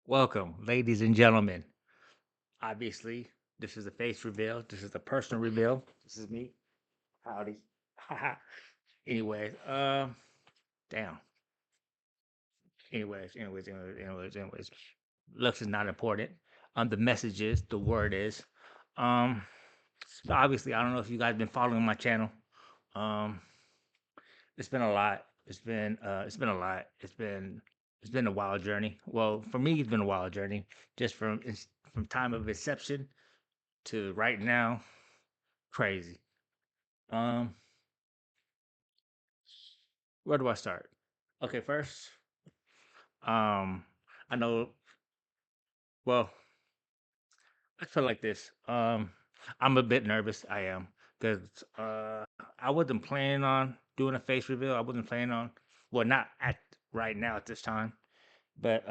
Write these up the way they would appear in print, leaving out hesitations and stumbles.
Welcome, ladies and gentlemen. Obviously, this is a face reveal. This is a personal reveal. This is me. Howdy. Anyways, damn. Anyways. Looks is not important. The message is, the word is. Um, so obviously, I don't know if you guys been following my channel. Um, it's been a lot. It's been a lot. It's been a wild journey. Well, for me, it's been a wild journey. Just from time of inception to right now, crazy. Um, where do I start? Okay, first, um, I know. Well, I feel like this. I'm a bit nervous. I am because I wasn't planning on doing a face reveal. I wasn't planning on, well, not at right now at this time, but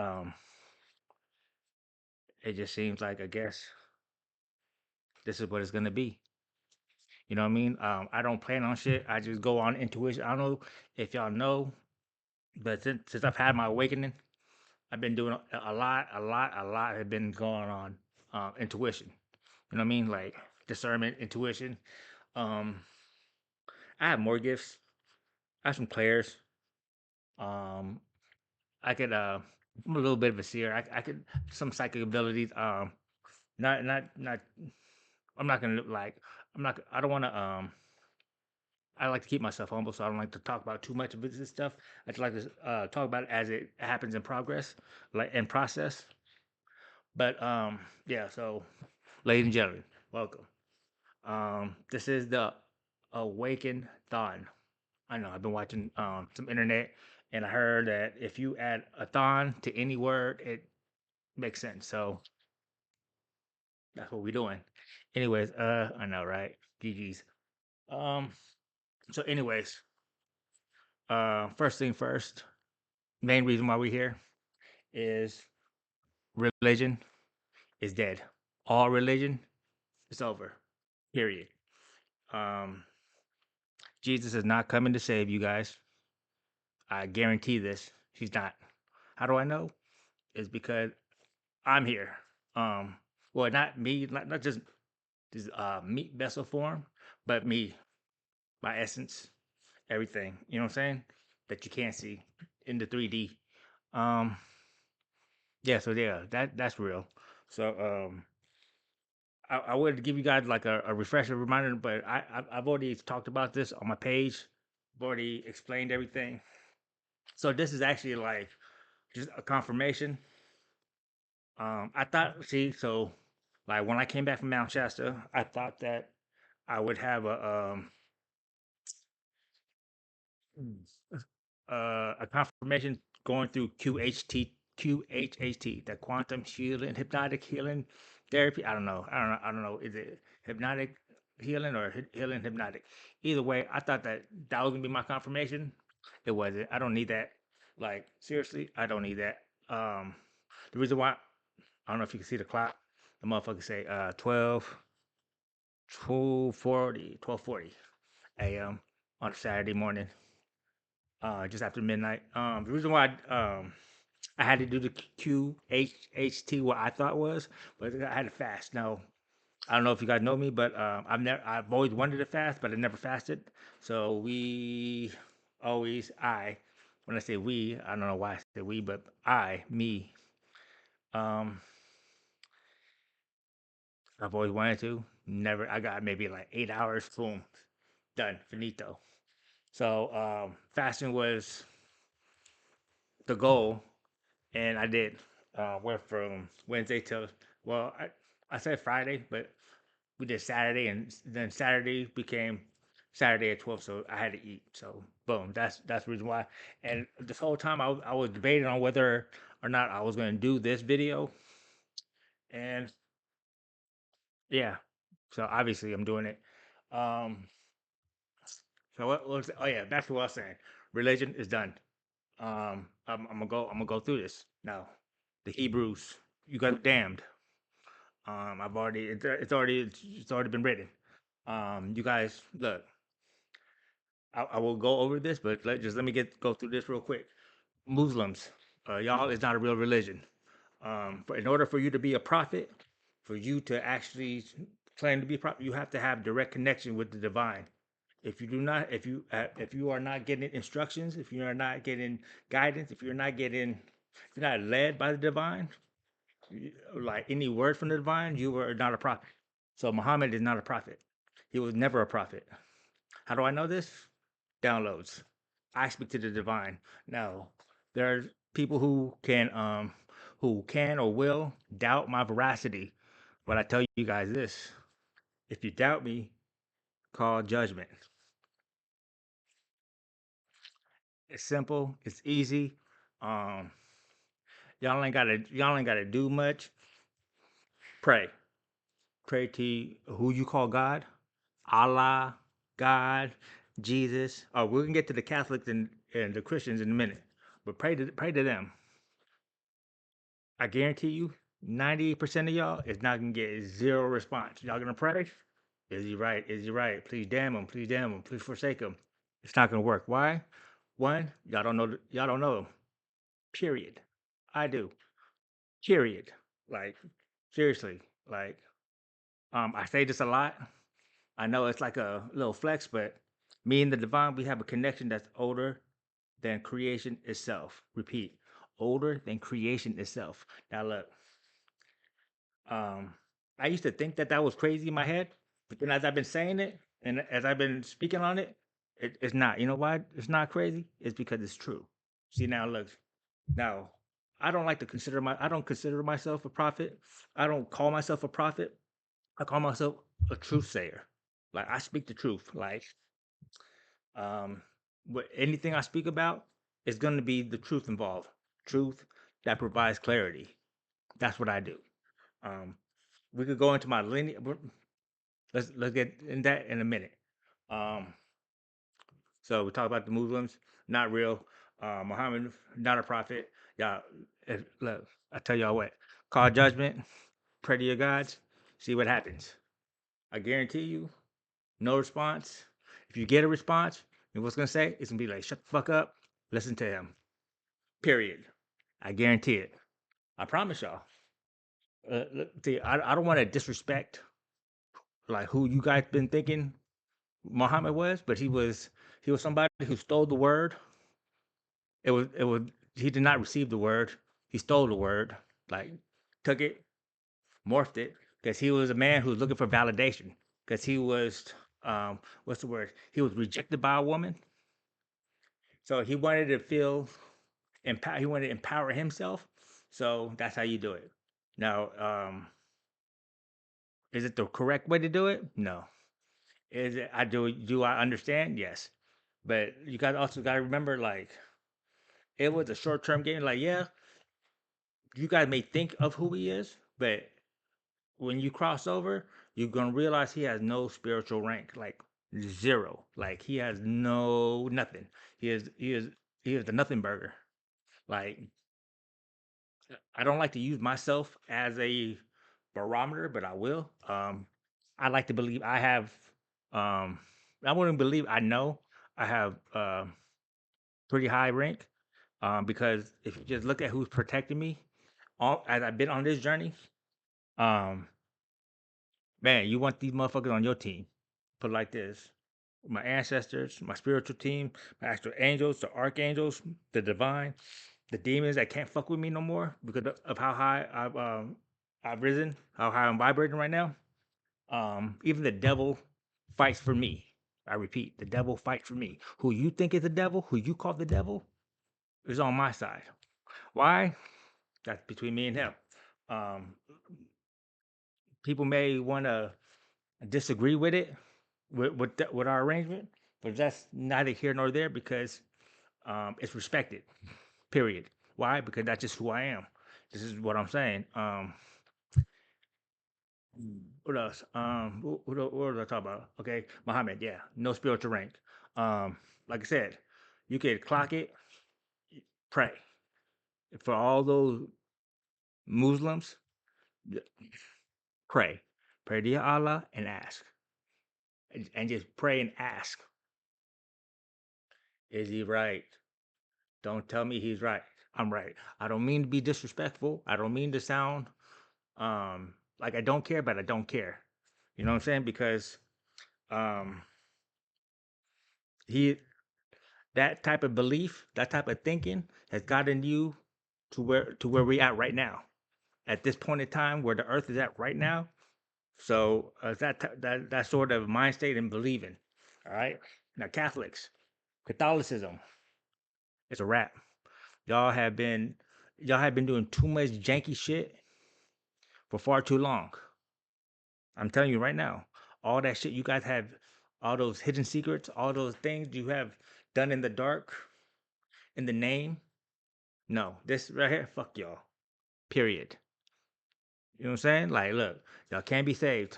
it just seems like I guess this is what it's gonna be. You know what I mean? I don't plan on shit. I just go on intuition. I don't know if y'all know, but since I've had my awakening, I've been doing a lot have been going on intuition. You know what I mean? Like discernment, intuition. Um, I have more gifts. I have some clairs. Um, I could I'm a little bit of a seer. I could some psychic abilities. Not I'm not gonna like I don't wanna I like to keep myself humble, so I don't like to talk about too much of this stuff. I just like to talk about it as it happens in progress, like in process. But yeah, so ladies and gentlemen, welcome. This is the Awaken Thon. I know I've been watching some internet, and I heard that if you add a thon to any word, it makes sense. So that's what we're doing. Anyways, I know, right? GG's. Um, so anyways, first thing first, main reason why we're here is religion is dead. All religion is over. Period. Um, Jesus is not coming to save you guys. I guarantee this. He's not. How do I know? It's because I'm here. Um, well, not me, not just this meat vessel form, but me, my essence, everything. You know what I'm saying? That you can't see in the 3D. Um, yeah. So yeah, that's real. So I wanted to give you guys like a refresher reminder, but I've already talked about this on my page. I've already explained everything. So this is actually like just a confirmation. I thought, see, so like when I came back from Mount Shasta, I thought that I would have a confirmation going through QHHT, the quantum healing, hypnotic healing therapy. I don't know. Is it hypnotic healing or healing hypnotic? Either way, I thought that that was gonna be my confirmation. It wasn't. I don't need that. Like seriously, I don't need that. The reason why I don't know if you can see the clock. The motherfucker say 12:40 a.m. on a Saturday morning, just after midnight. The reason why I had to do the QHHT, what I thought was, but I had to fast. Now, I don't know if you guys know me, but I've always wanted to fast, but I never fasted. So when I say we, I don't know why I say we, but me, um, I've always wanted to. Never. I got maybe like 8 hours. Boom, done. Finito. So fasting was the goal, and I did. Went from Wednesday till well, I said Friday, but we did Saturday, and then Saturday became Saturday at 12. So I had to eat. So boom, that's the reason why. And this whole time I was debating on whether or not I was going to do this video, and yeah, so obviously I'm doing it. Um, so what was oh yeah, back to what I was saying. Religion is done. I'm gonna go through this now. The Hebrews, you guys are damned. I've already it's already been written. You guys look. I will go over this, but let me go through this real quick. Muslims, y'all is not a real religion. In order for you to be a prophet, for you to actually claim to be a prophet, you have to have direct connection with the divine. If you do not, if you are not getting instructions, if you are not getting guidance, if you're not led by the divine, like any word from the divine, you are not a prophet. So Muhammad is not a prophet. He was never a prophet. How do I know this? Downloads. I speak to the divine. Now, there are people who can or will doubt my veracity. But I tell you guys this: if you doubt me, call judgment. It's simple. It's easy. Um, y'all ain't gotta do much. Pray. Pray to who you call God, Allah, God, Jesus. Oh, we can get to the Catholics and the Christians in a minute, but pray to them. I guarantee you, 98% of y'all is not gonna get zero response. Y'all gonna pray? Is he right? Is he right? Please damn him. Please damn him. Please forsake him. It's not gonna work. Why? One, y'all don't know him. Period. I do. Period. Like seriously. Like I say this a lot. I know it's like a little flex, but me and the divine, we have a connection that's older than creation itself. Repeat, older than creation itself. Now look, um, I used to think that that was crazy in my head, but then as I've been saying it and as I've been speaking on it, it's not. You know why it's not crazy? It's because it's true. See now, look, now I don't consider myself a prophet. I don't call myself a prophet. I call myself a truth sayer. Like I speak the truth. Like um, what anything I speak about is going to be the truth involved. Truth that provides clarity. That's what I do. Um, we could go into my lineage. Let's get in that in a minute. Um, so we talk about the Muslims, not real. Muhammad, not a prophet. Y'all, look, I tell y'all what. Call judgment. Pray to your gods. See what happens. I guarantee you, no response. If you get a response, you know what's gonna say? It's gonna be like, shut the fuck up. Listen to him. Period. I guarantee it. I promise y'all. See, I don't want to disrespect like who you guys been thinking Muhammad was, but he was somebody who stole the word. It was he did not receive the word. He stole the word, like took it, morphed it, because he was a man who was looking for validation. Because he was what's the word? He was rejected by a woman, so he wanted to feel empower. He wanted to empower himself. So that's how you do it. Now, is it the correct way to do it? No. Is it? Do I understand? Yes. But you guys also got to remember, like it was a short term game. Like, yeah, you guys may think of who he is, but when you cross over, you're gonna realize he has no spiritual rank, like zero. Like he has no nothing. He is the nothing burger. Like I don't like to use myself as a barometer, but I will. I like to believe I have. Um, I wouldn't believe I know I have pretty high rank. Because if you just look at who's protecting me, all as I've been on this journey, um, man, you want these motherfuckers on your team. Put it like this: my ancestors, my spiritual team, my astral angels, the archangels, the divine, the demons that can't fuck with me no more because of how high I've risen, how high I'm vibrating right now. Even the devil fights for me. I repeat, the devil fights for me. Who you think is the devil, who you call the devil, is on my side. Why? That's between me and him. Um, People may want to disagree with it, with our arrangement, but that's neither here nor there because it's respected. Period. Why? Because that's just who I am. This is what I'm saying. What else? What was I talking about? Okay, Muhammad. Yeah, no spiritual rank. Like I said, you could clock it. Pray for all those Muslims. Pray, pray to your Allah and ask, and just pray and ask. Is he right? Don't tell me he's right. I'm right. I don't mean to be disrespectful. I don't mean to sound like I don't care, but I don't care. You know what I'm saying? Because um he that type of belief, that type of thinking has gotten you to where we at right now. At this point in time where the earth is at right now. So that sort of mind state and believing. All right. Now Catholicism, it's a wrap. Y'all have been y'all have been doing too much janky shit for far too long. I'm telling you right now, all that shit you guys have, all those hidden secrets, all those things you have done in the dark, in the name. No, this right here, fuck y'all. Period. You know what I'm saying? Like, look, y'all can't be saved.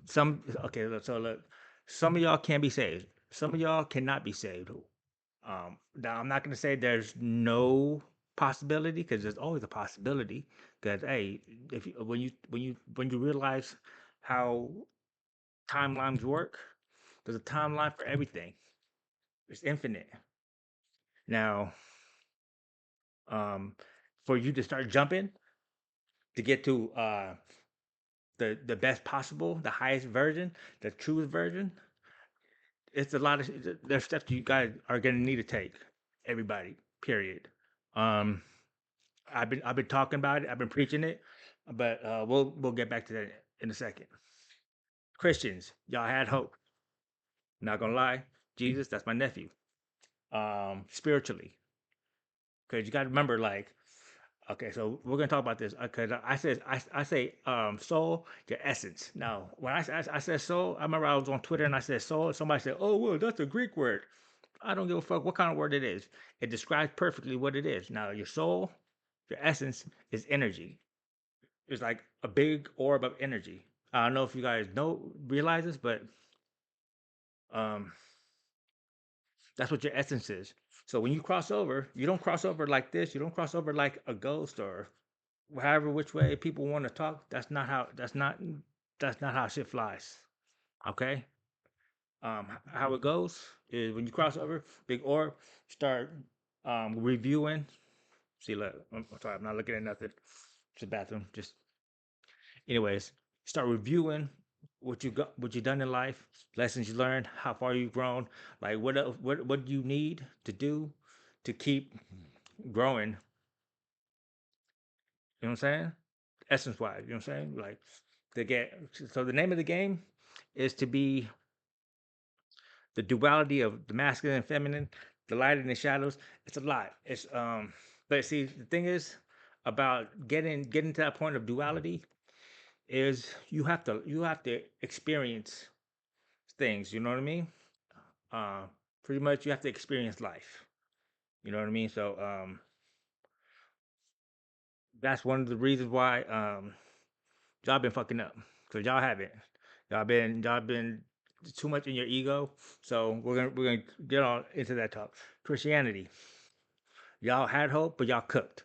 Some okay, so look, some of y'all can be saved. Some of y'all cannot be saved. Now I'm not gonna say there's no possibility because there's always a possibility. Because hey, if you, when you realize how timelines work, there's a timeline for everything. It's infinite. Now, um, for you to start jumping to get to the best possible, the highest version, the truest version, it's a lot of there's steps you guys are gonna need to take. Everybody, period. Um, I've been talking about it. I've been preaching it, but we'll get back to that in a second. Christians, y'all had hope. Not gonna lie, Jesus, that's my nephew. Spiritually, because you got to remember, like, okay, so we're gonna talk about this because I say soul, your essence. Now, when I said soul, I remember I was on Twitter and I said soul. Somebody said, "Oh, well, that's a Greek word." I don't give a fuck what kind of word it is. It describes perfectly what it is. Now, your soul, your essence is energy. It's like a big orb of energy. I don't know if you guys realize this, but um, that's what your essence is. So when you cross over, you don't cross over like this. You don't cross over like a ghost or however which way people want to talk. That's not how shit flies. Okay. How it goes is when you cross over, big orb, start reviewing. See, look, I'm sorry, I'm not looking at nothing. It's a bathroom. Just, anyways, start reviewing what you done in life, lessons you learned, how far you've grown, like what do you need to do to keep growing. You know what I'm saying? Essence wise, you know what I'm saying? Like to get so the name of the game is to be the duality of the masculine and feminine, the light and the shadows. It's a lot. It's but see the thing is about getting to that point of duality is you have to experience things, you know what I mean? Uh Pretty much you have to experience life. You know what I mean? So that's one of the reasons why y'all been fucking up. Cause y'all haven't. Y'all been too much in your ego. So we're gonna get on into that talk. Christianity. Y'all had hope, but y'all cooked.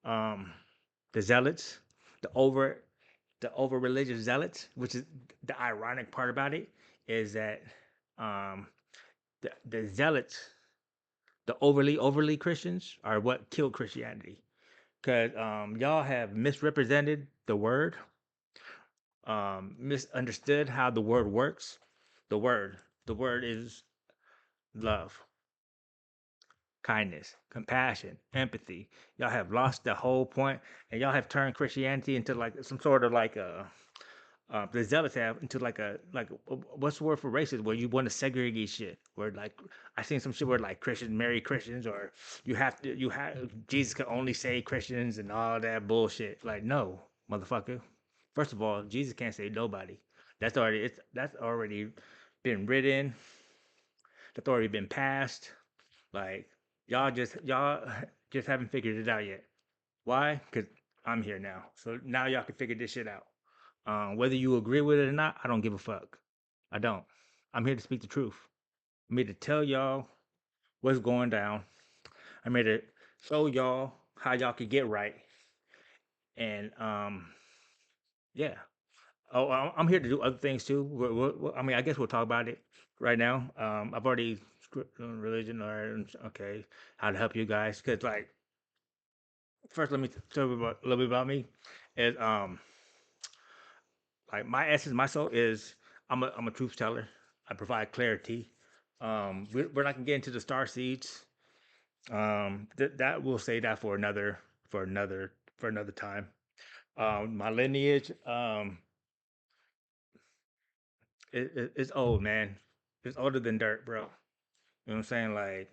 Um the zealots, the over the over religious zealots, which is the ironic part about it, is that um the zealots, the overly Christians are what killed Christianity. Cause y'all have misrepresented the word, misunderstood how the word works. The word, the word is love, kindness, compassion, empathy. Y'all have lost the whole point, and y'all have turned Christianity into like some sort of like a the zealots have into what's the word for racist where you want to segregate shit where like I seen some shit where like Christians marry Christians or you have Jesus can only save Christians and all that bullshit. Like no, motherfucker. First of all, Jesus can't save nobody. That's already been written. That's already been passed. Like y'all just haven't figured it out yet. Why? Because I'm here now. So now y'all can figure this shit out. Whether you agree with it or not, I don't give a fuck. I don't. I'm here to speak the truth. I'm here to tell y'all what's going down. I'm here to show y'all how y'all can get right. And yeah. Oh, I'm here to do other things too. I mean, I guess we'll talk about it right now. I've already scripted on religion or okay, how to help you guys because like first let me tell you about, a little bit about me. Is like my essence, my soul is I'm a truth teller. I provide clarity. We're not gonna get into the star seeds. That we'll say that for another time. My lineage, it's old, man. It's older than dirt, bro. You know what I'm saying? Like,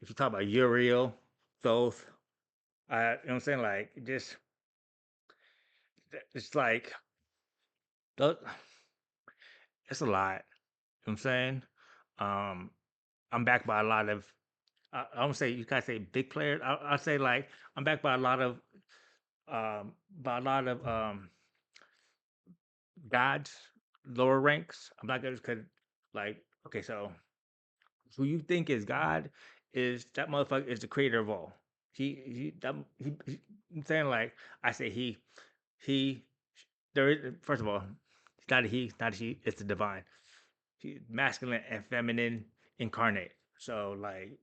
if you talk about Uriel, Thoth, you know what I'm saying? Like, just it's like tho- it's a lot. You know what I'm saying? Um, I'm backed by a lot of. I don't say you guys say big players. I say like I'm backed by a lot of gods, lower ranks. I'm not gonna cause like okay, so who you think is God is that motherfucker is the creator of all. I'm saying like I say he there is first of all, it's not a he, it's not a she, it's the divine. Masculine and feminine incarnate. So like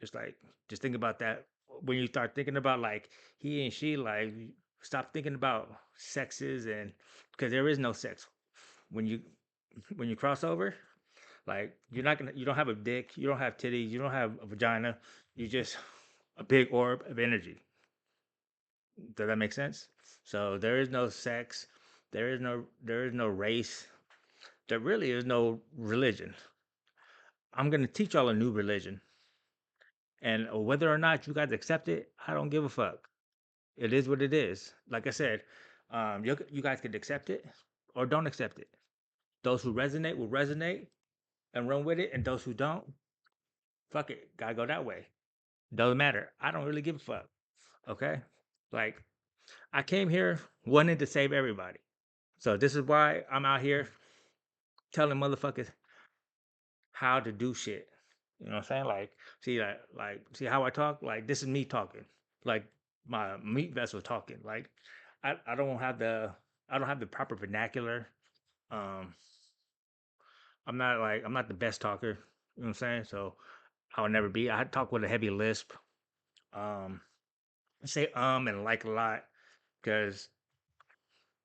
just like just think about that when you start thinking about like he and she, like stop thinking about sexes and because there is no sex when you cross over. Like you don't have a dick, you don't have titties, you don't have a vagina, you just a big orb of energy. Does that make sense? So there is no sex, there is no race, there really is no religion. I'm gonna teach y'all a new religion, and whether or not you guys accept it, I don't give a fuck. It is what it is. Like I said, you guys could accept it or don't accept it. Those who resonate will resonate and run with it, and those who don't, fuck it, gotta go that way. Doesn't matter. I don't really give a fuck. Okay? Like, I came here wanting to save everybody. So this is why I'm out here telling motherfuckers how to do shit. You know what I'm saying? Like, see how I talk? Like, this is me talking. Like my meat vessel talking. Like, I don't have the proper vernacular. Um, I'm not the best talker. You know what I'm saying? So I'll never be. I talk with a heavy lisp. Um, I say and like a lot because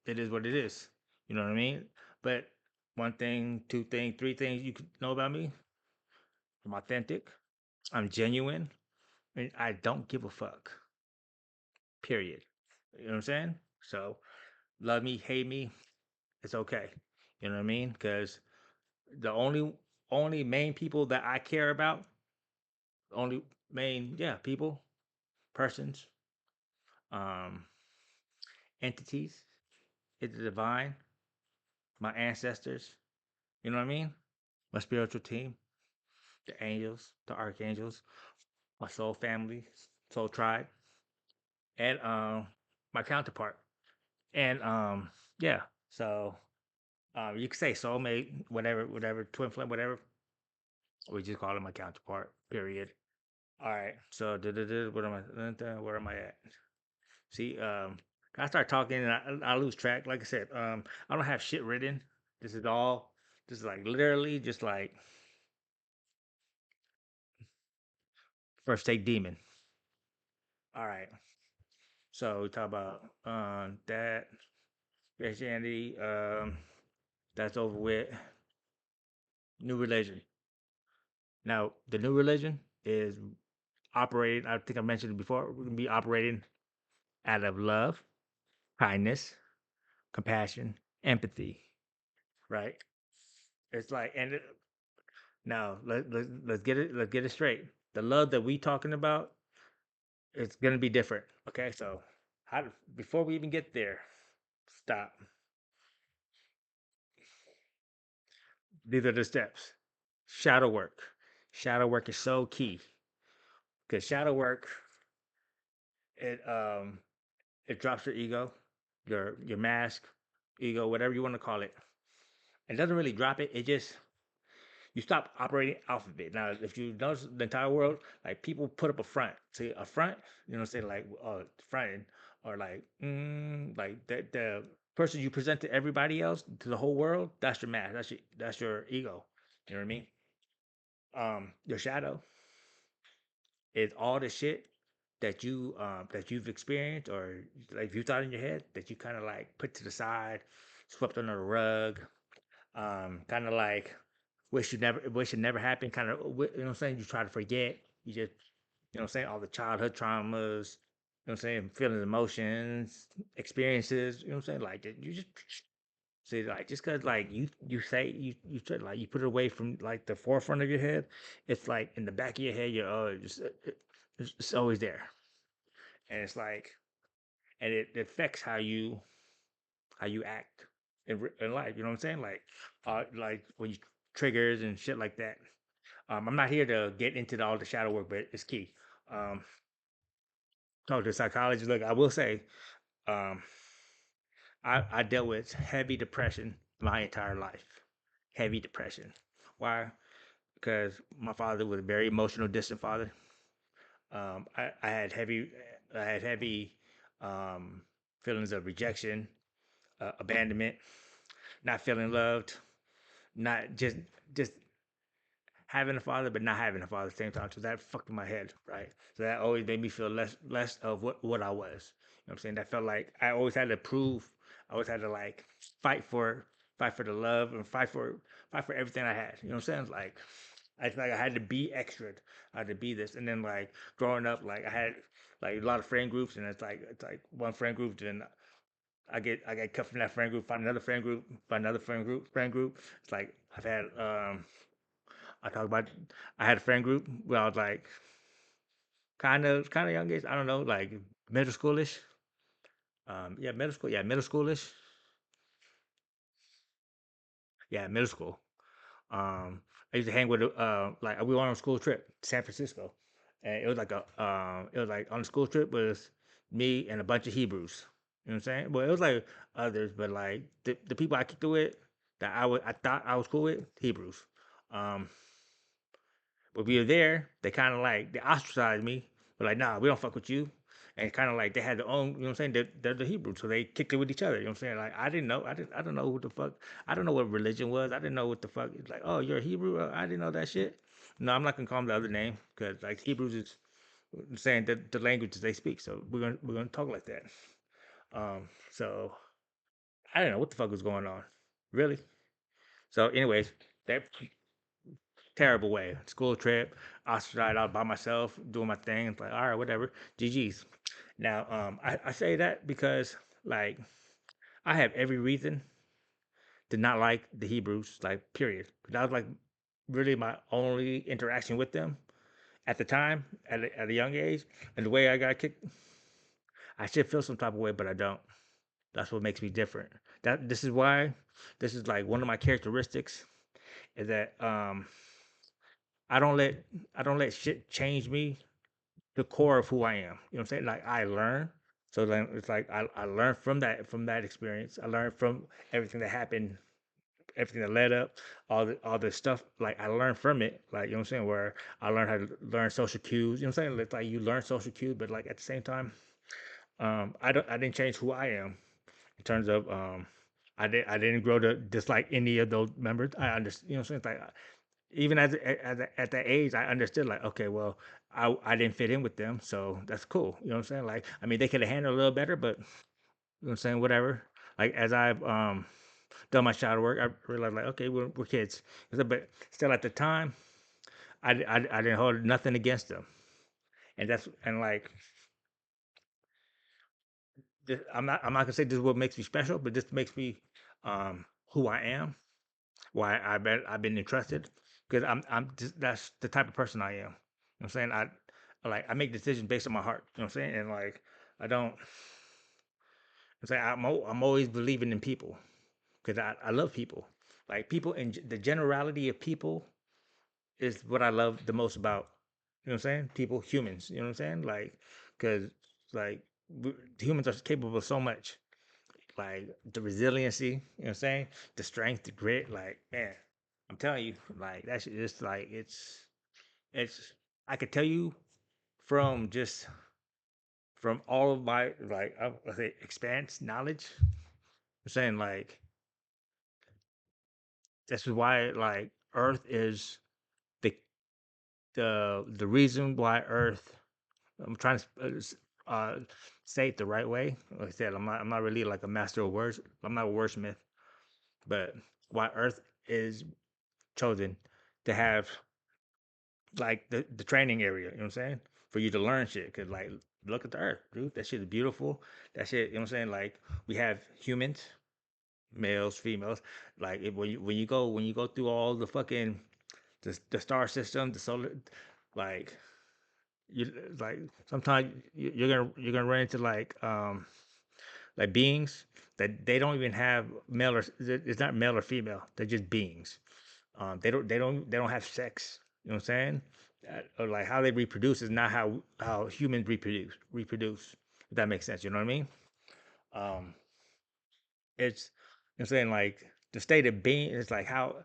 it is what it is. You know what I mean? But one thing, two things, three things you could know about me: I'm authentic, I'm genuine, and I don't give a fuck. Period. You know what I'm saying? So love me, hate me, it's okay. You know what I mean? Because the only main people that I care about, only main people, persons, um, entities, is the divine, my ancestors. You know what I mean? My spiritual team, the angels, the archangels, my soul family, soul tribe, and my counterpart. And yeah, so you could say soulmate, whatever, twin flame, whatever. We just call it my counterpart. Period. All right. So where am I at? See, I start talking and I lose track. Like I said, I don't have shit written. This is all just like literally just like first take demon. All right. So we talk about that Christianity. That's over with. New religion. Now the new religion is operating. I think I mentioned it before. We're gonna be operating out of love, kindness, compassion, empathy. Right? It's like, now let's get it straight. The love that we talking about is gonna be different. Okay, so before we even get there, stop. These are the steps. Shadow work. Shadow work is so key because shadow work it it drops your ego, your mask, ego, whatever you want to call it. It doesn't really drop it. It just you stop operating off of it. Now, if you notice the entire world, like people put up a front. See a front, you know, say like fronting or like the person you present to everybody else, to the whole world, that's your mask. That's your ego. You know what I mean? Your shadow is all the shit that you've experienced, or like you thought in your head that you kind of like put to the side, swept under the rug, kind of like wish it never happened, kind of, you know what I'm saying? You try to forget, you just, you know what I'm saying, all the childhood traumas, you know what I'm saying, feelings, emotions, experiences, you know what I'm saying, like you just see, like, just cause like you try, like, you put it away from like the forefront of your head, it's like in the back of your head, you're it's always there, and it's like, and it affects how you act in life. You know what I'm saying? Like when you triggers and shit like that. I'm not here to get into all the shadow work, but it's key. Um, talk to a psychologist. Look, I will say, um, I dealt with heavy depression my entire life. Heavy depression. Why? Because my father was a very emotional, distant father. I had heavy um, feelings of rejection, abandonment, not feeling loved, not just having a father, but not having a father at the same time. So that fucked with my head, right? So that always made me feel less of what I was. You know what I'm saying? That felt like I always had to prove. I always had to like fight for fight for the love and fight for everything I had. You know what I'm saying? Like I feel like I had to be extra. I had to be this. And then like growing up, like I had like a lot of friend groups, and it's like one friend group, then I get cut from that friend group, find another friend group, find another friend group. It's like I've had I talked about I had a friend group where I was like kind of young age. I don't know, like middle schoolish. Yeah, middle school. Yeah, middle schoolish. Yeah, middle school. I used to hang with like we went on a school trip to San Francisco, and it was like on the school trip was me and a bunch of Hebrews. You know what I'm saying? Well, it was like others, but like the people I kicked it with that I thought I was cool with Hebrews. Um, But we were there, they kind of like they ostracized me. But like, nah, we don't fuck with you. And kind of like they had their own, you know what I'm saying? They're the Hebrews, so they kicked it with each other. You know what I'm saying? Like I don't know what the fuck. I don't know what religion was. I didn't know what the fuck. It's like, oh, you're a Hebrew. I didn't know that shit. No, I'm not gonna call them the other name because like Hebrews is saying the languages they speak. So we're gonna talk like that. So I don't know what the fuck was going on, really. So, anyways, that terrible way. School trip, ostracized out by myself, doing my thing. It's like, all right, whatever. GG's. Now, I say that because like I have every reason to not like the Hebrews, like period. That was like really my only interaction with them at the time, at a young age, and the way I got kicked, I should feel some type of way, but I don't. That's what makes me different. That this is why this is like one of my characteristics is that I don't let I don't let shit change me the core of who I am. You know what I'm saying? Like I learn. So then it's like I learned from that experience. I learned from everything that happened, everything that led up, all the stuff. Like I learned from it. Like you know what I'm saying? Where I learned how to learn social cues. You know what I'm saying? It's like you learn social cues, but like at the same time, I didn't change who I am in terms of I didn't grow to dislike any of those members. I understand. You know what I'm saying? It's like even at that age, I understood like, okay, well, I didn't fit in with them, so that's cool. You know what I'm saying? Like, I mean, they could have handled it a little better, but you know what I'm saying? Whatever. Like as I've done my shadow work, I realized like, okay, we're kids, but still at the time, I didn't hold nothing against them, and that's and like I'm not gonna say this is what makes me special, but this makes me who I am, why I've been entrusted, because I'm just, that's the type of person I am. You know what I'm saying? I make decisions based on my heart. You know what I'm saying? And like I don't. I'm saying I'm always believing in people because I love people. Like people and the generality of people is what I love the most about. You know what I'm saying? People, humans. You know what I'm saying? Like because like humans are capable of so much. Like the resiliency. You know what I'm saying? The strength, the grit. Like man, I'm telling you, like that's just like it's. I could tell you from just from all of my like I say expanse knowledge. I'm saying like this is why like Earth is the the reason why Earth I'm trying to say it the right way. Like I said, I'm not really like a master of words. I'm not a wordsmith, but why Earth is chosen to have like the training area, you know what I'm saying? For you to learn shit. Cause like look at the earth, dude. That shit is beautiful. That shit, you know what I'm saying? Like we have humans, males, females. Like when you go through all the fucking the star system, the solar like you like sometimes you're gonna run into like beings that they don't even have male or it's not male or female. They're just beings. They don't have sex. You know what I'm saying? Or like how they reproduce is not how humans reproduce. If that makes sense, you know what I mean? Um, it's I'm saying like the state of being is like how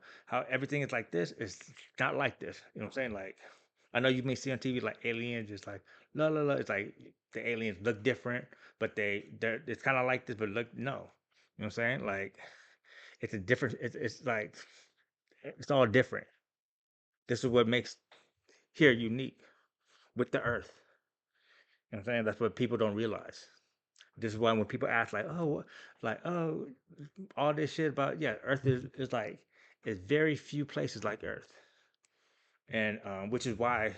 everything is like this is not like this. You know what I'm saying? Like I know you may see on TV like aliens, just like la la la. It's like the aliens look different, but they're it's kind of like this, but look no. You know what I'm saying? Like it's a different. It's like it's all different. This is what makes here unique with the earth. You know what I'm saying? That's what people don't realize. This is why when people ask like, oh, all this shit about, yeah, earth is like, there's very few places like earth. And which is why,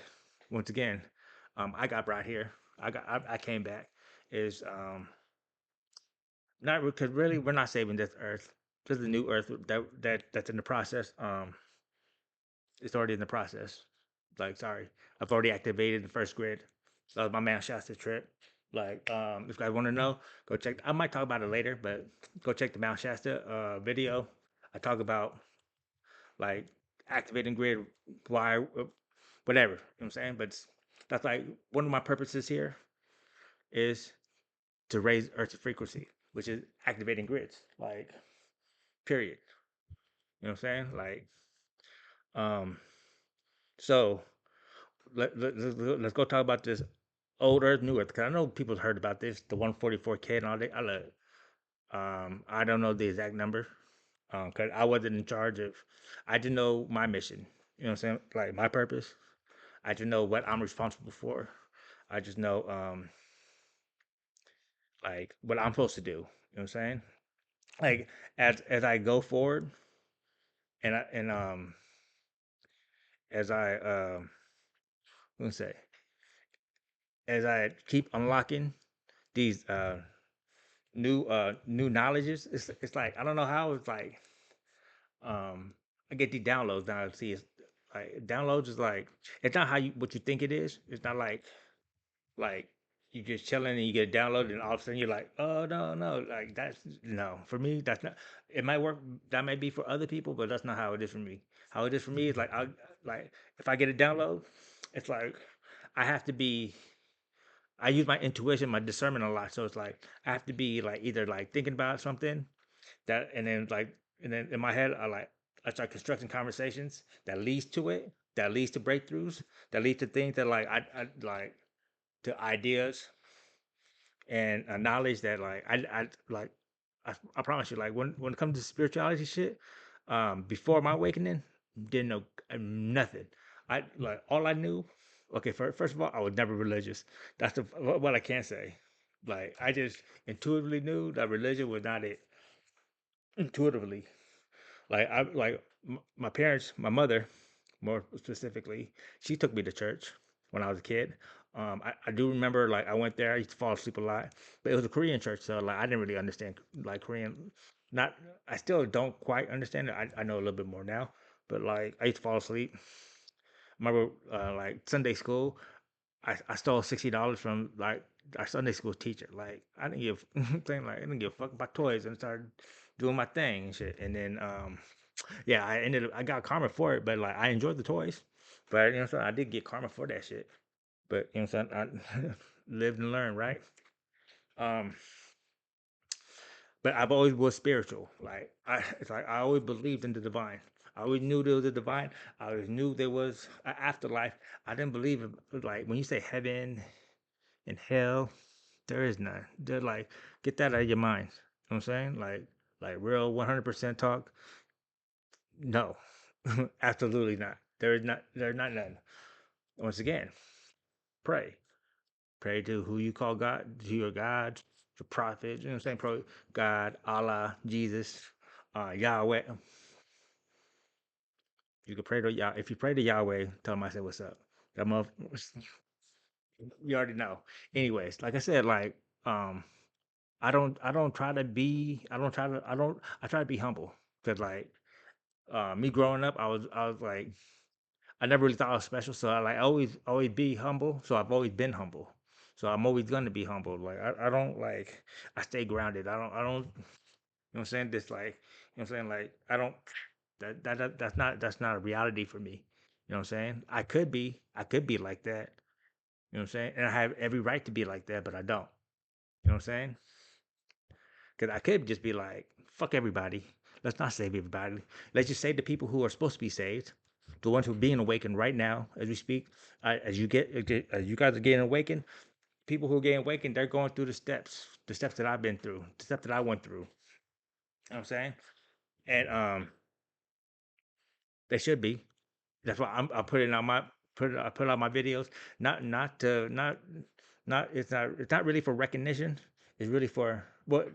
once again, I got brought here. I came back is not because really we're not saving this earth. This is the new earth that's in the process. It's already in the process. Like, sorry, I've already activated the first grid. So that was my man Shasta trip. Like, if you guys want to know, go check. I might talk about it later, but go check the Mount Shasta video. I talk about like activating grid, why, whatever. You know what I'm saying? But that's like one of my purposes here is to raise Earth's frequency, which is activating grids. Like, period. You know what I'm saying? Like, um, so let's go talk about this old Earth, new Earth. Cause I know people heard about this, the 144K and all that. I love it. I don't know the exact number, cause I wasn't in charge of. I just know my mission. You know what I'm saying? Like my purpose. I just know what I'm responsible for. I just know like what I'm supposed to do. You know what I'm saying? Like as I go forward and as I let me say as I keep unlocking these new knowledges, it's like I don't know how it's like I get these downloads now. I see it's like downloads is like it's not how you what you think it is. It's not like you just chilling and you get a download and all of a sudden you're like, oh no, like that's no for me. That's not. It might work. That might be for other people, but that's not how it is for me. How it is for me is like I like if I get a download, it's like I have to be. I use my intuition, my discernment a lot. So it's like I have to be like either like thinking about something that and then in my head I start constructing conversations that leads to it, that leads to breakthroughs, that lead to things that I like to ideas and knowledge that I like I promise you like when it comes to spirituality shit, before my awakening, didn't know nothing. I like all I knew. Okay, first of all, I was never religious. That's what I can say. Like I just intuitively knew that religion was not it. Intuitively, like my parents, my mother, more specifically, she took me to church when I was a kid. I do remember like I went there. I used to fall asleep a lot, but it was a Korean church, so like I didn't really understand like Korean. Not I still don't quite understand it. I know a little bit more now, but like I used to fall asleep. Remember like Sunday school, I stole $60 from like our Sunday school teacher. Like I didn't give thing like I didn't give a fuck about toys and started doing my thing and shit. And then yeah, I got karma for it, but like I enjoyed the toys. But you know what I'm saying? I did get karma for that shit. But you know what I'm saying? I lived and learned, right? Um but I've always was spiritual. Like it's like I always believed in the divine. I always knew there was a divine. I always knew there was an afterlife. I didn't believe it. Like when you say heaven and hell, there is none. They're like, get that out of your mind. You know what I'm saying? Like real 100% talk. No, absolutely not. There is not. There's not none. Once again, pray. Pray to who you call God, to your God, the prophet, you know what I'm saying? God, Allah, Jesus, Yahweh. You can pray to Yah. If you pray to Yahweh, tell him I said what's up. That mother, you already know. Anyways, like I said, like um, I don't try to be. I try to be humble because like me growing up, I was like I never really thought I was special, so I like always be humble. So I've always been humble. So I'm always gonna be humble. Like I don't like I stay grounded. I don't you know what I'm saying? This like you know what I'm saying? Like I don't that's not a reality for me. You know what I'm saying? I could be like that. You know what I'm saying? And I have every right to be like that, but I don't. You know what I'm saying? Because I could just be like, fuck everybody. Let's not save everybody. Let's just save the people who are supposed to be saved, the ones who are being awakened right now as we speak. As you guys are getting awakened, people who are getting awakened, they're going through the steps that I've been through, the steps that I went through. You know what I'm saying? And they should be. That's why I put it on my I put out my videos. Not to not it's not really for recognition. It's really for what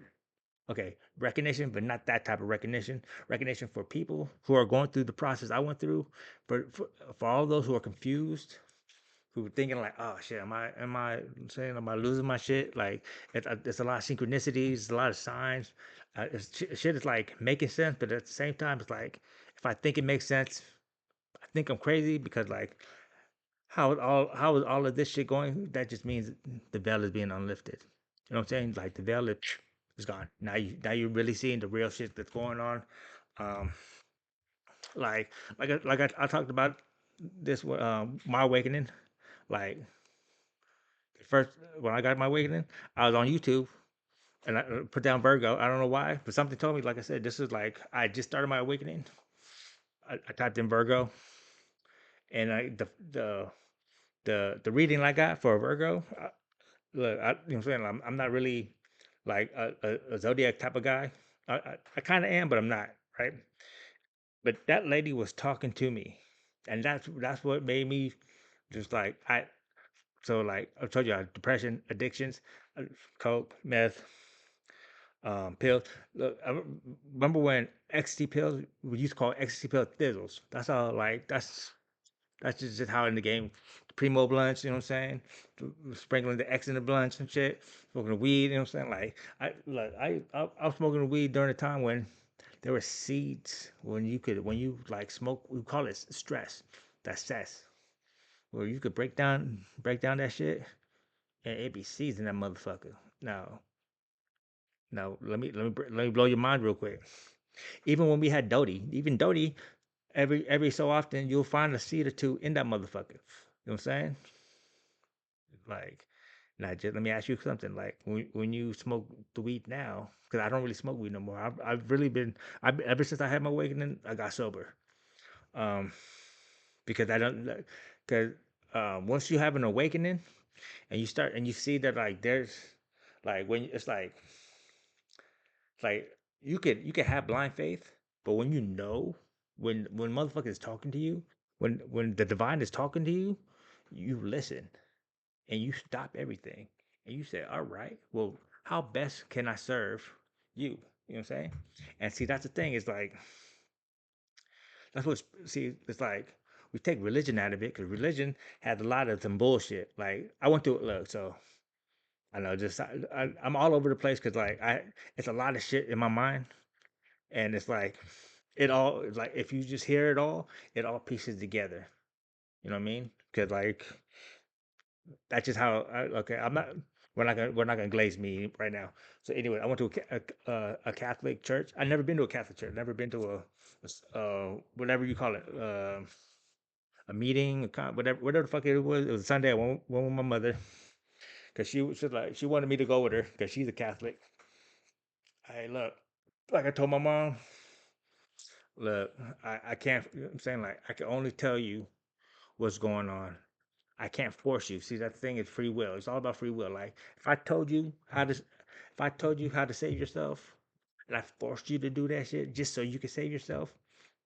okay, recognition, but not that type of recognition. Recognition for people who are going through the process I went through. For all those who are confused, who are thinking like, oh shit, am I losing my shit? Like, it's a lot of synchronicities, a lot of signs. Shit is like making sense, but at the same time, it's like if I think it makes sense, I think I'm crazy because like how is all of this shit going? That just means the veil is being unlifted. You know what I'm saying? Like the veil is gone. Now you're really seeing the real shit that's going on. Um, I talked about this my awakening. Like first when I got my awakening, I was on YouTube and I put down Virgo. I don't know why, but something told me. Like I said, this is like I just started my awakening. I typed in Virgo and the reading I got for Virgo. Look, you know what I'm saying? I'm not really like a zodiac type of guy. I kind of am, but I'm not, right? But that lady was talking to me, and that's what made me just like like I told you, depression, addictions, uh, coke, meth, pills. Look, remember when ecstasy pills we used to call ecstasy pill thizzles. That's all. Like that's just how in the game, primo blunts, you know what I'm saying? Sprinkling the X in the blunts and shit, smoking the weed, you know what I'm saying? Like I was smoking the weed during the time when there were seeds when you like smoke, we call it stress, that's cess, where you could break down that shit and it be seeds in that motherfucker. Now let me blow your mind real quick. Even when we had Doty, even Doty, every so often you'll find a seed or two in that motherfucker. You know what I'm saying? Like, now just let me ask you something. Like, when you smoke the weed now, because I don't really smoke weed no more. I've really been. Ever since I had my awakening, I got sober. Um, because I don't. Because once you have an awakening and you start and you see that like there's like when it's like you could have blind faith, but when you know when motherfucker is talking to you, when the divine is talking to you, you listen and you stop everything and you say, all right, well, how best can I serve you? You know what I'm saying? And see, that's the thing, is like, that's what's, see, it's like, we take religion out of it because religion had a lot of some bullshit. Like, I went through, look, so I know, just, I'm all over the place because, like, it's a lot of shit in my mind. And it's like, like, if you just hear it all pieces together. You know what I mean? Because, like, that's just how. Okay, I'm not. We're not gonna glaze me right now. So anyway, I went to a Catholic church. I never been to a Catholic church. Never been to whatever you call it, a meeting, whatever the fuck it was. It was a Sunday. I went with my mother because she was like she wanted me to go with her because she's a Catholic. I look, like I told my mom, look, I can't. You know what I'm saying, like, I can only tell you what's going on. I can't force you. See, that thing is free will. It's all about free will. Like, if I told you how to save yourself, and I forced you to do that shit just so you can save yourself,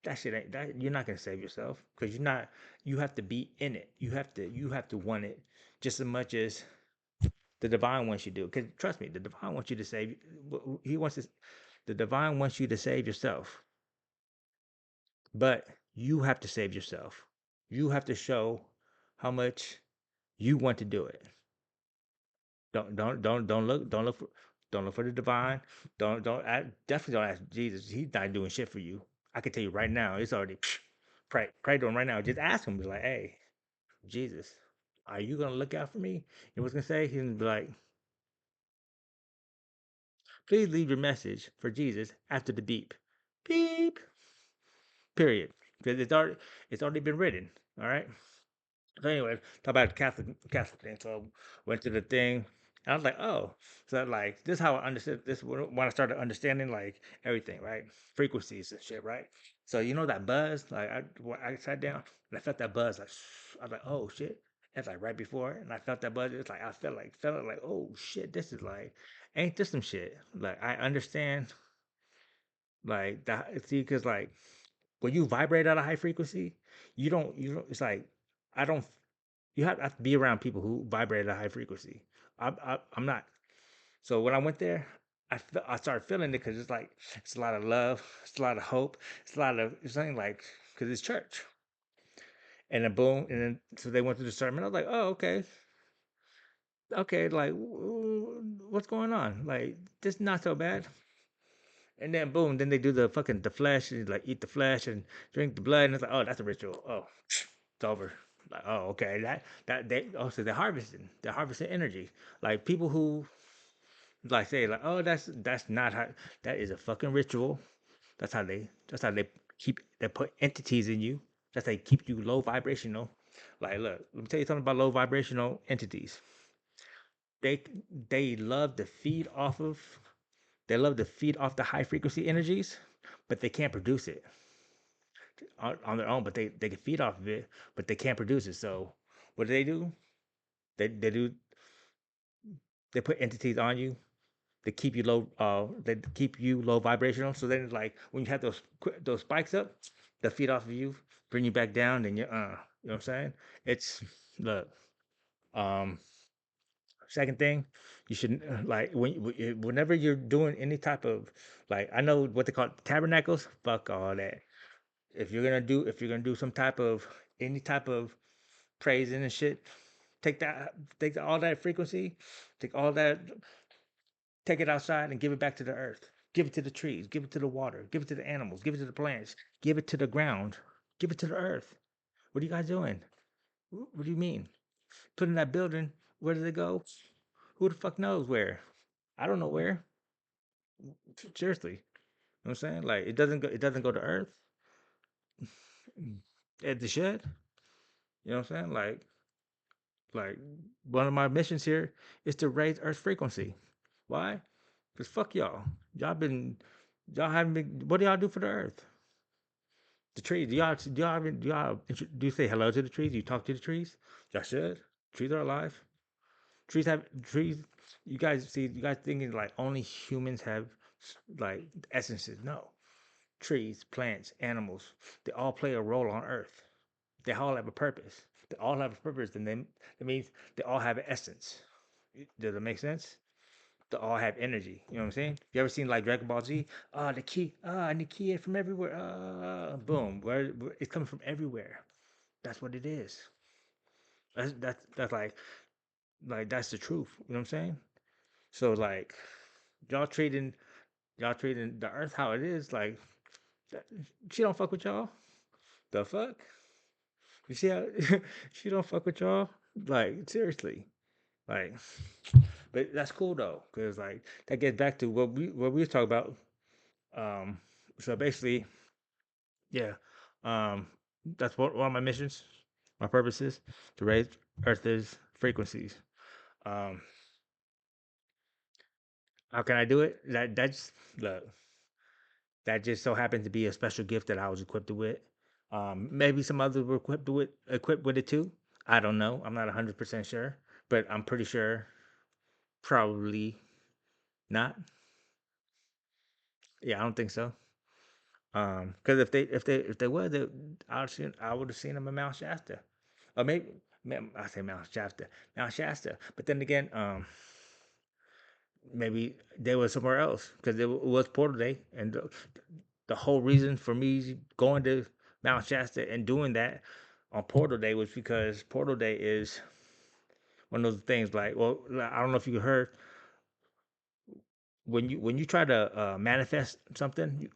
that shit ain't that. You're not gonna save yourself because you're not. You have to be in it. You have to want it just as much as The divine wants you to do. Because trust me, the divine wants you to save. He wants to. The divine wants you to save yourself, but you have to save yourself. You have to show how much you want to do it. Don't look for the divine. Definitely don't ask Jesus. He's not doing shit for you. I can tell you right now. It's already pray to him right now. Just ask him. Be like, hey, Jesus, are you gonna look out for me? And what's gonna say? He's gonna be like, please leave your message for Jesus after the beep. Beep. Period. Because it's already been written. All right. So anyway, talk about the Catholic thing. So went to the thing. And I was like, oh, so like this is how I understood this when I started understanding like everything, right? Frequencies and shit, right? So you know that buzz, like when I sat down and I felt that buzz, like I was like, oh shit. It's like right before, and I felt that buzz. It's like I felt it like, oh shit, this is like, ain't this some shit? Like I understand, like that. See, because like when you vibrate at a high frequency, you don't. It's like I don't have to be around people who vibrate at a high frequency. I'm not. So when I went there, I started feeling it because it's like it's a lot of love, it's a lot of hope, it's a lot of it's something like because it's church. And then boom, and then so they went through the sermon. I was like, oh okay, like what's going on? Like this is not so bad. And then boom, then they do the fucking the flesh and like eat the flesh and drink the blood, and it's like, oh, that's a ritual. Oh, it's over. Like, oh, okay, that they so they're harvesting energy. Like people who like say like, oh, that's not how that is a fucking ritual. That's how they they put entities in you. That's how they keep you low vibrational. Like, look, let me tell you something about low vibrational entities. They they love to feed off of they love to feed off the high frequency energies, but they can't produce it on their own. But they can feed off of it, but they can't produce it. So what do? They do they put entities on you to keep you low. They keep you low vibrational. So then, like when you have those spikes up, that feed off of you, bring you back down. Then you know what I'm saying? It's look. Um, Second thing, you should like whenever you're doing any type of like I know what they call tabernacles. Fuck all that. If you're gonna do some type of any type of praising and shit, take that all that frequency, take all that, take it outside and give it back to the earth. Give it to the trees, give it to the water, give it to the animals, give it to the plants, give it to the ground, give it to the earth. What are you guys doing? What do you mean? Put in that building, where does it go? Who the fuck knows where? I don't know where. Seriously. You know what I'm saying? Like it doesn't go to earth. It should. You know what I'm saying? Like one of my missions here is to raise Earth frequency. Why? Because fuck y'all. Y'all haven't been. What do y'all do for the Earth? The trees. Do you say hello to the trees? Do you talk to the trees? Y'all should. Trees are alive. Trees. You guys thinking like only humans have like essences. No, trees, plants, animals. They all play a role on Earth. They all have a purpose. They all have a purpose, and then that means they all have an essence. Does it make sense? They all have energy. You know what I'm saying? You ever seen like Dragon Ball Z? The key. And the key is from everywhere. Boom. Where it's coming from everywhere. That's what it is. That's like that's the truth. You know what I'm saying? So like y'all treating y'all treating the earth how it is. Like that, she don't fuck with y'all. The fuck? You see how she don't fuck with y'all? Like seriously. Like, but that's cool though, because like that gets back to what we was talking about. Um, so basically, yeah, um, that's one of my missions, my purposes to raise Earth's frequencies. Um, how can I do it? That's look, that just so happened to be a special gift that I was equipped with. Maybe some others were equipped with it too. I don't know. I'm not 100% sure, but I'm pretty sure probably not. Yeah, I don't think so. Because if they would, I would have seen them in Mount Shasta, or maybe. I say Mount Shasta. But then again, maybe they were somewhere else because it was Portal Day, and the whole reason for me going to Mount Shasta and doing that on Portal Day was because Portal Day is one of those things. Like, well, I don't know if you heard when you try to manifest something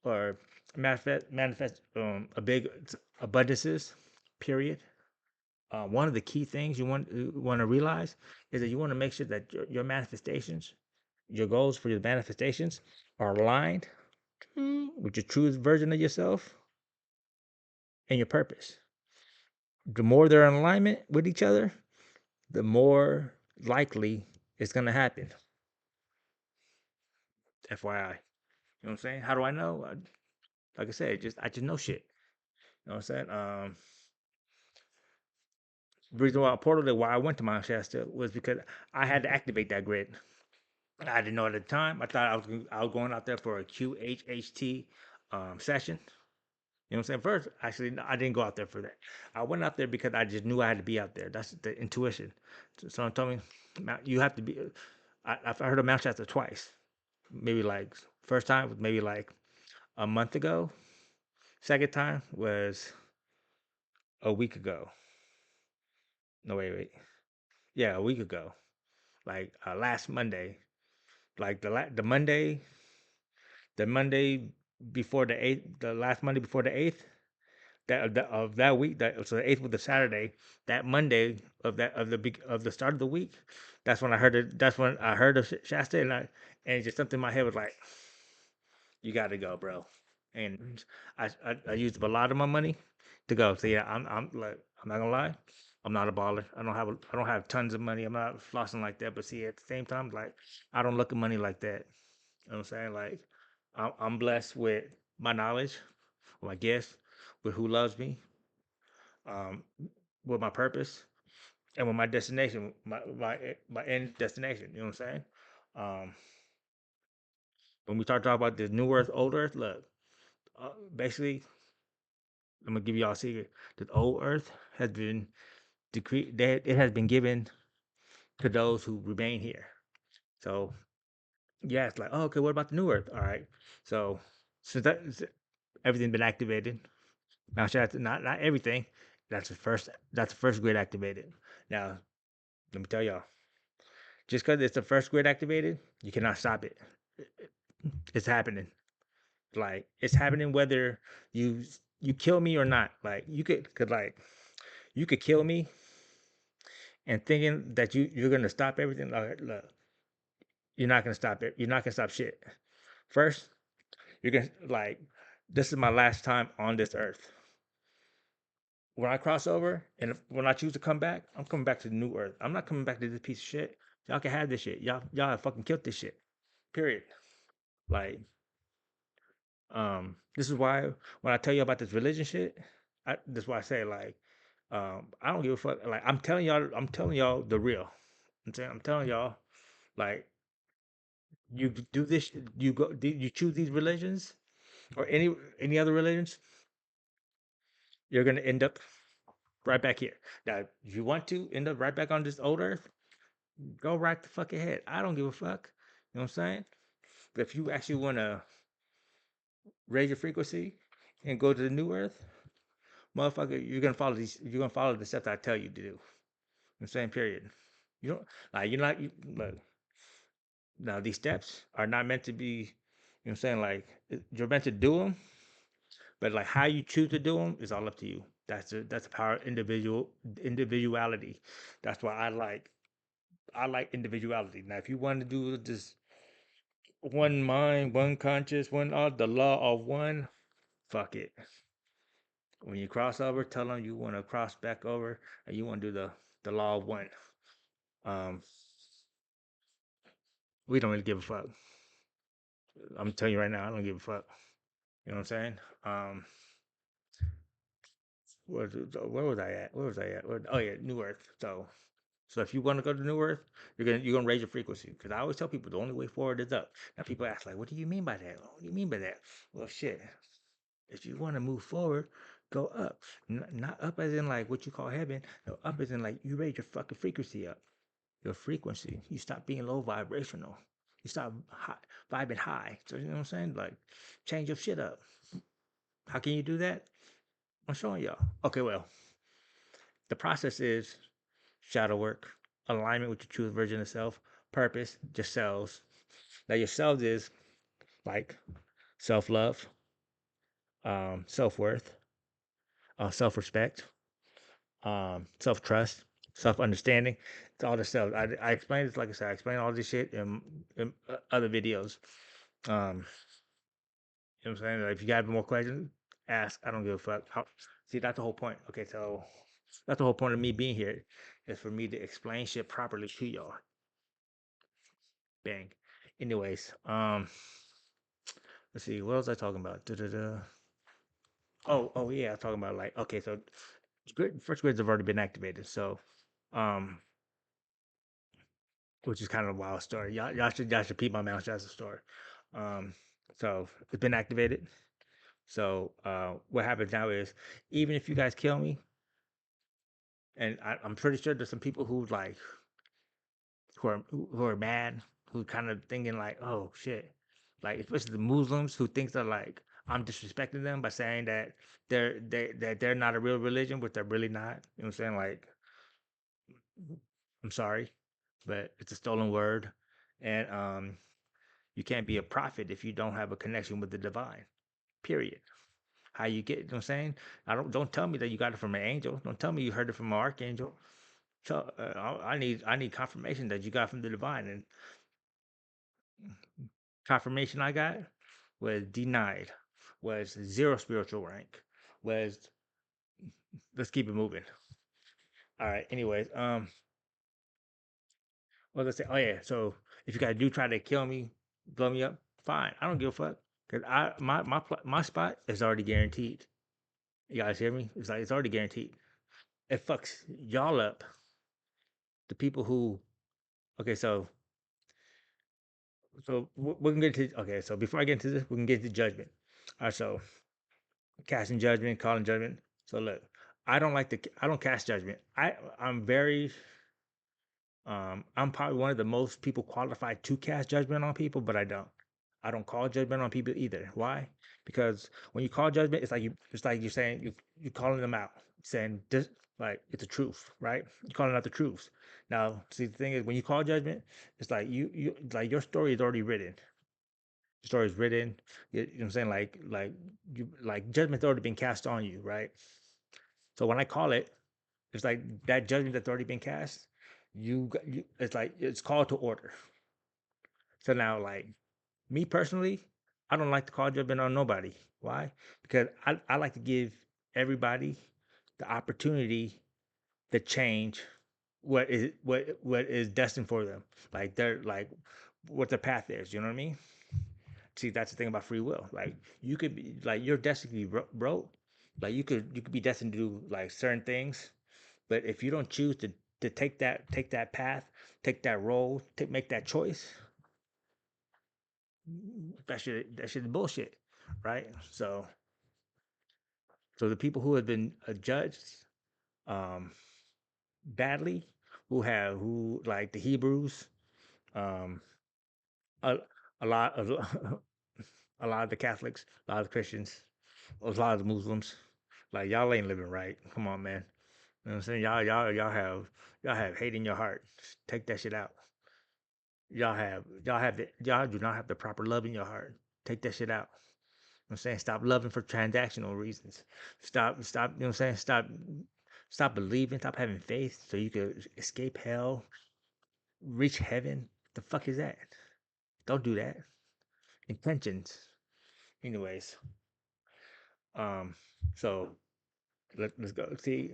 or manifest a big abundances period. One of the key things you want to realize is that you want to make sure that your manifestations, your goals for your manifestations, are aligned with your truest version of yourself and your purpose. The more they're in alignment with each other, the more likely it's gonna happen. FYI, you know what I'm saying? How do I know? Like I said, I just know shit. You know what I'm saying? The reason why why I went to Mount Shasta was because I had to activate that grid. I didn't know at the time. I thought I was going out there for a QHHT session. You know what I'm saying? First, actually, no, I didn't go out there for that. I went out there because I just knew I had to be out there. That's the intuition. So someone told me, you have to be. I've heard of Mount Shasta twice. Maybe like first time was maybe like a month ago. Second time was a week ago. No, wait. Yeah, a week ago. Like last Monday. Like the Monday before the 8th, the last Monday before the 8th. Of that week, that so the 8th was the Saturday. That Monday of the start of the week, that's when I heard it. That's when I heard of Shasta, and just something in my head was like, "You got to go, bro." And I used up a lot of my money to go. So yeah, I'm not gonna lie, I'm not a baller. I don't have tons of money. I'm not flossing like that. But see, at the same time, like I don't look at money like that. You know what I'm saying? Like I'm blessed with my knowledge, my gifts, with who loves me, um, with my purpose, and with my destination, my end destination. You know what I'm saying? Um, when we start talking about this new earth, old earth, look, basically, I'm gonna give y'all a secret. This old earth has been decreed. That it has been given to those who remain here. So yeah, it's like, oh, okay, what about the new earth? All right, so since everything's been activated, now shout out to not everything. That's the first grid activated. Now let me tell y'all, just because it's the first grid activated, you cannot stop it. It's happening. Like it's happening whether you you kill me or not. Like could like you could kill me and thinking that you're gonna stop everything. Like, look, you're not gonna stop it. You're not gonna stop shit. First, you're gonna like this is my last time on this earth. When I cross over and when I choose to come back, I'm coming back to the new earth. I'm not coming back to this piece of shit. Y'all can have this shit. Y'all have fucking killed this shit. Period. Like, this is why when I tell you about this religion shit, this is why I say like, I don't give a fuck. Like, I'm telling y'all the real. I'm telling y'all, like, you do this, you choose these religions or any other religions, you're gonna end up right back here. Now, if you want to end up right back on this old earth, go right the fuck ahead. I don't give a fuck. You know what I'm saying? But if you actually want to raise your frequency and go to the new earth, motherfucker, you're gonna follow the steps I tell you to do. The same period. You don't like you're not you, look. Now these steps are not meant to be. You know what I'm saying? Like you're meant to do them, but like how you choose to do them is all up to you. That's the power of individuality. That's why I like individuality. Now if you want to do this one mind, one conscious, one all the law of one, fuck it. When you cross over, tell them you want to cross back over and you want to do the law of one. Um, we don't really give a fuck. I'm telling you right now, I don't give a fuck. You know what I'm saying? Um, where was I at? Where was I at? Oh yeah, New Earth. So if you want to go to New Earth, you're gonna raise your frequency. Because I always tell people the only way forward is up. Now people ask like, what do you mean by that? What do you mean by that? Well, shit. If you want to move forward, Go up. Not up as in like what you call heaven. No, up as in like you raise your fucking frequency up. Your frequency. You stop being low vibrational. You stop vibing high. So you know what I'm saying? Like change your shit up. How can you do that? I'm showing y'all. Okay, well, the process is shadow work, alignment with your true version of self, purpose, your selves. Now your selves is like self love, self worth, self respect, self trust, self understanding. It's all the stuff. I explained this, like I said, I explained all this shit in other videos. Um, you know what I'm saying? Like, if you got more questions, ask. I don't give a fuck. See, that's the whole point. Okay, so that's the whole point of me being here is for me to explain shit properly to y'all. Bang. Anyways, let's see. What was I talking about? Da-da-da. Oh yeah, I was talking about like okay, so first grids have already been activated. So, um, which is kind of a wild story. Y'all should peep my mouth. That's a story. Um, so it's been activated. So what happens now is even if you guys kill me, and I'm pretty sure there's some people who like who are mad, who kind of thinking like, oh shit, like especially the Muslims who thinks that like I'm disrespecting them by saying that they're not a real religion, which they're really not. You know what I'm saying? Like, I'm sorry, but it's a stolen word, and you can't be a prophet if you don't have a connection with the divine. Period. How you get? You know what I'm saying? Don't tell me that you got it from an angel. Don't tell me you heard it from an archangel. So I need confirmation that you got from the divine, and confirmation I got was denied, was zero spiritual rank, was let's keep it moving. All right. Anyways, what was I say? Oh yeah. So if you guys do try to kill me, blow me up, fine. I don't give a fuck because my spot is already guaranteed. You guys hear me? It's like it's already guaranteed. It fucks y'all up. The people who okay, we can get to okay. So before I get into this, we can get to judgment. All right. So casting judgment, calling judgment. So look, I don't cast judgment. I'm very I'm probably one of the most people qualified to cast judgment on people, but I don't. I don't call judgment on people either. Why? Because when you call judgment, it's like you're saying you're calling them out, saying this like it's the truth, right? You're calling out the truths. Now, see the thing is when you call judgment, it's like you like your story is already written. Your story is written. You know what I'm saying? Like judgment's already been cast on you, right? So when I call it, it's like that judgment that's already been cast. It's like it's called to order. So now, like me personally, I don't like to call judgment on nobody. Why? Because I like to give everybody the opportunity to change what is destined for them. Like they're like what the path is. You know what I mean? See, that's the thing about free will. Like you could be like you're destined to be broke. Like you could be destined to do like certain things. But if you don't choose to take that path, take that role, make that choice, that shit is bullshit, right? So the people who have been judged um, badly, who like the Hebrews, um, a, a lot of a lot of the Catholics, a lot of the Christians, a lot of the Muslims, like y'all ain't living right. Come on, man. You know what I'm saying? Y'all have hate in your heart. Take that shit out. Y'all do not have the proper love in your heart. Take that shit out. You know what I'm saying? Stop loving for transactional reasons. Stop, you know what I'm saying? Stop believing, stop having faith so you could escape hell, reach heaven. The fuck is that? Don't do that. Intentions. Anyways, um, so let's go. See,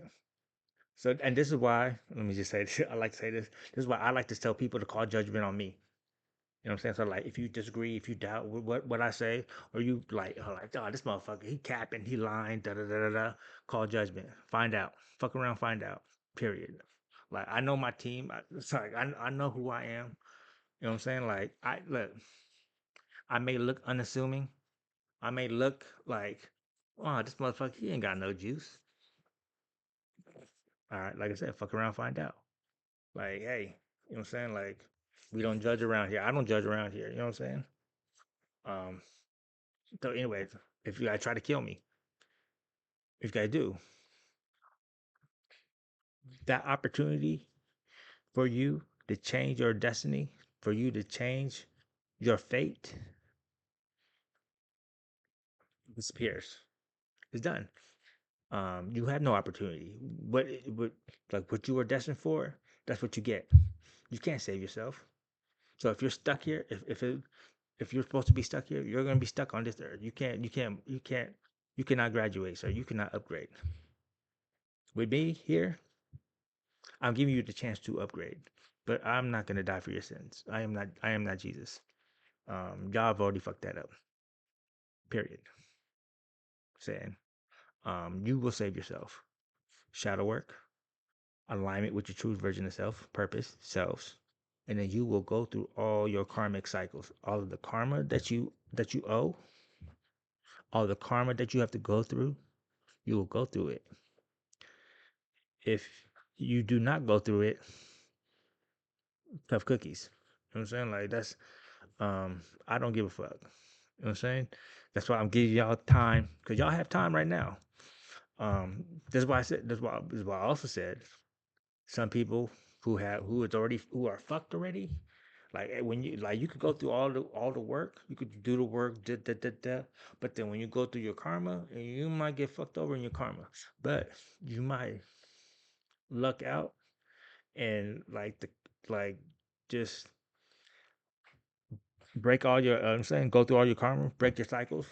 so and this is why, let me just say this, I like to say this. This is why I like to tell people to call judgment on me. You know what I'm saying? So like, if you disagree, if you doubt what I say, or you like, oh, this motherfucker, he capping, he lying, da da da da da. Call judgment. Find out. Fuck around, find out. Period. Like I know my team. Sorry, I know who I am. You know what I'm saying? Like I look. I may look unassuming. I may look like. Oh, this motherfucker, he ain't got no juice. All right, like I said, fuck around, find out. Like, hey, you know what I'm saying? Like, we don't judge around here. I don't judge around here. You know what I'm saying? Um. So, anyways, if you gotta try to kill me, if you gotta do that opportunity for you to change your destiny, for you to change your fate, disappears. It's done. You have no opportunity. What like what you were destined for, that's what you get. You can't save yourself. So if you're stuck here, if you're supposed to be stuck here, you're gonna be stuck on this earth. You cannot graduate, sir. You cannot upgrade. With me here, I'm giving you the chance to upgrade, but I'm not gonna die for your sins. I am not Jesus. Y'all have already fucked that up. Period. Saying, you will save yourself. Shadow work, alignment with your true version of self, purpose, selves, and then you will go through all your karmic cycles, all of the karma that you owe, all the karma that you have to go through. You will go through it. If you do not go through it, tough cookies. You know what I'm saying? Like that's I don't give a fuck. You know what I'm saying? That's why I'm giving y'all time because y'all have time right now. That's why I said. That's why I also said some people who are fucked already. Like when you like you could go through all the work, you could do the work, but then when you go through your karma, you might get fucked over in your karma. But you might luck out and like just break all your I'm saying go through all your karma, break your cycles,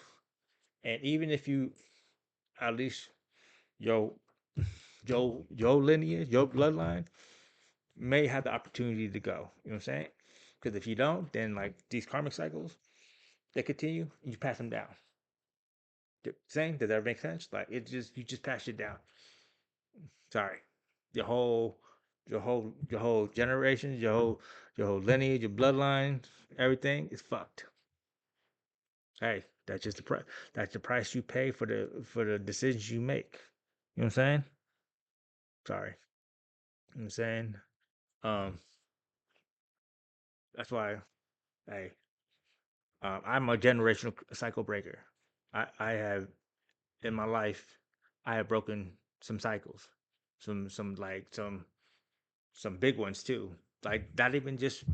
and even if you at least your your lineage, your bloodline may have the opportunity to go. You know what I'm saying? Because if you don't, then like these karmic cycles, they continue and you pass them down. Same? Does that make sense? Like it just you just pass it down. Sorry. Your whole your whole generations, your whole lineage, your bloodline, everything is fucked. Hey, that's just the price. That's the price you pay for the decisions you make. You know what I'm saying? Sorry. You know what I'm saying? Um, that's why hey, I'm a generational cycle breaker. I have in my life, I have broken some cycles, some big ones too. Like not even just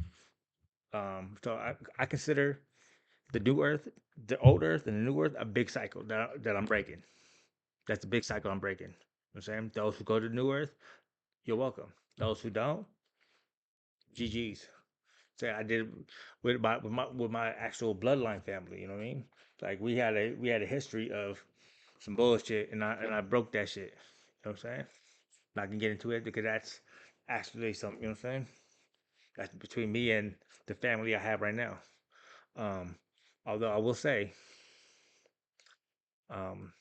so I consider the new earth, the old earth and the new earth a big cycle that I'm breaking. That's a big cycle I'm breaking. You know what I'm saying? Those who go to the new earth, you're welcome. Those who don't, GG's. Say I did with my actual bloodline family, you know what I mean? Like we had a history of some bullshit and I broke that shit. You know what I'm saying? Not gonna get into it because that's actually something, you know what I'm saying? That's between me and the family I have right now. Um, although I will say, um,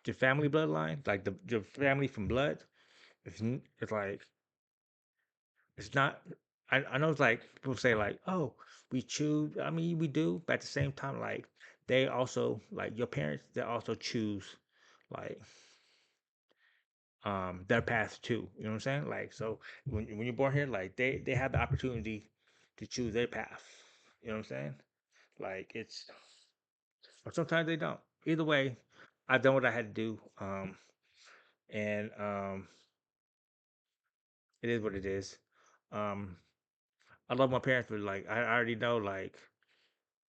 the family bloodline, like the family from blood, it's like it's not. I know it's like people say like, oh, we choose. I mean, we do, but at the same time, like they also like your parents, they also choose like their path too. You know what I'm saying? Like so when you're born here, like they have the opportunity to choose their path. You know what I'm saying? Like it's or sometimes they don't. Either way, I've done what I had to do. And it is what it is. Um I love my parents, but like I already know like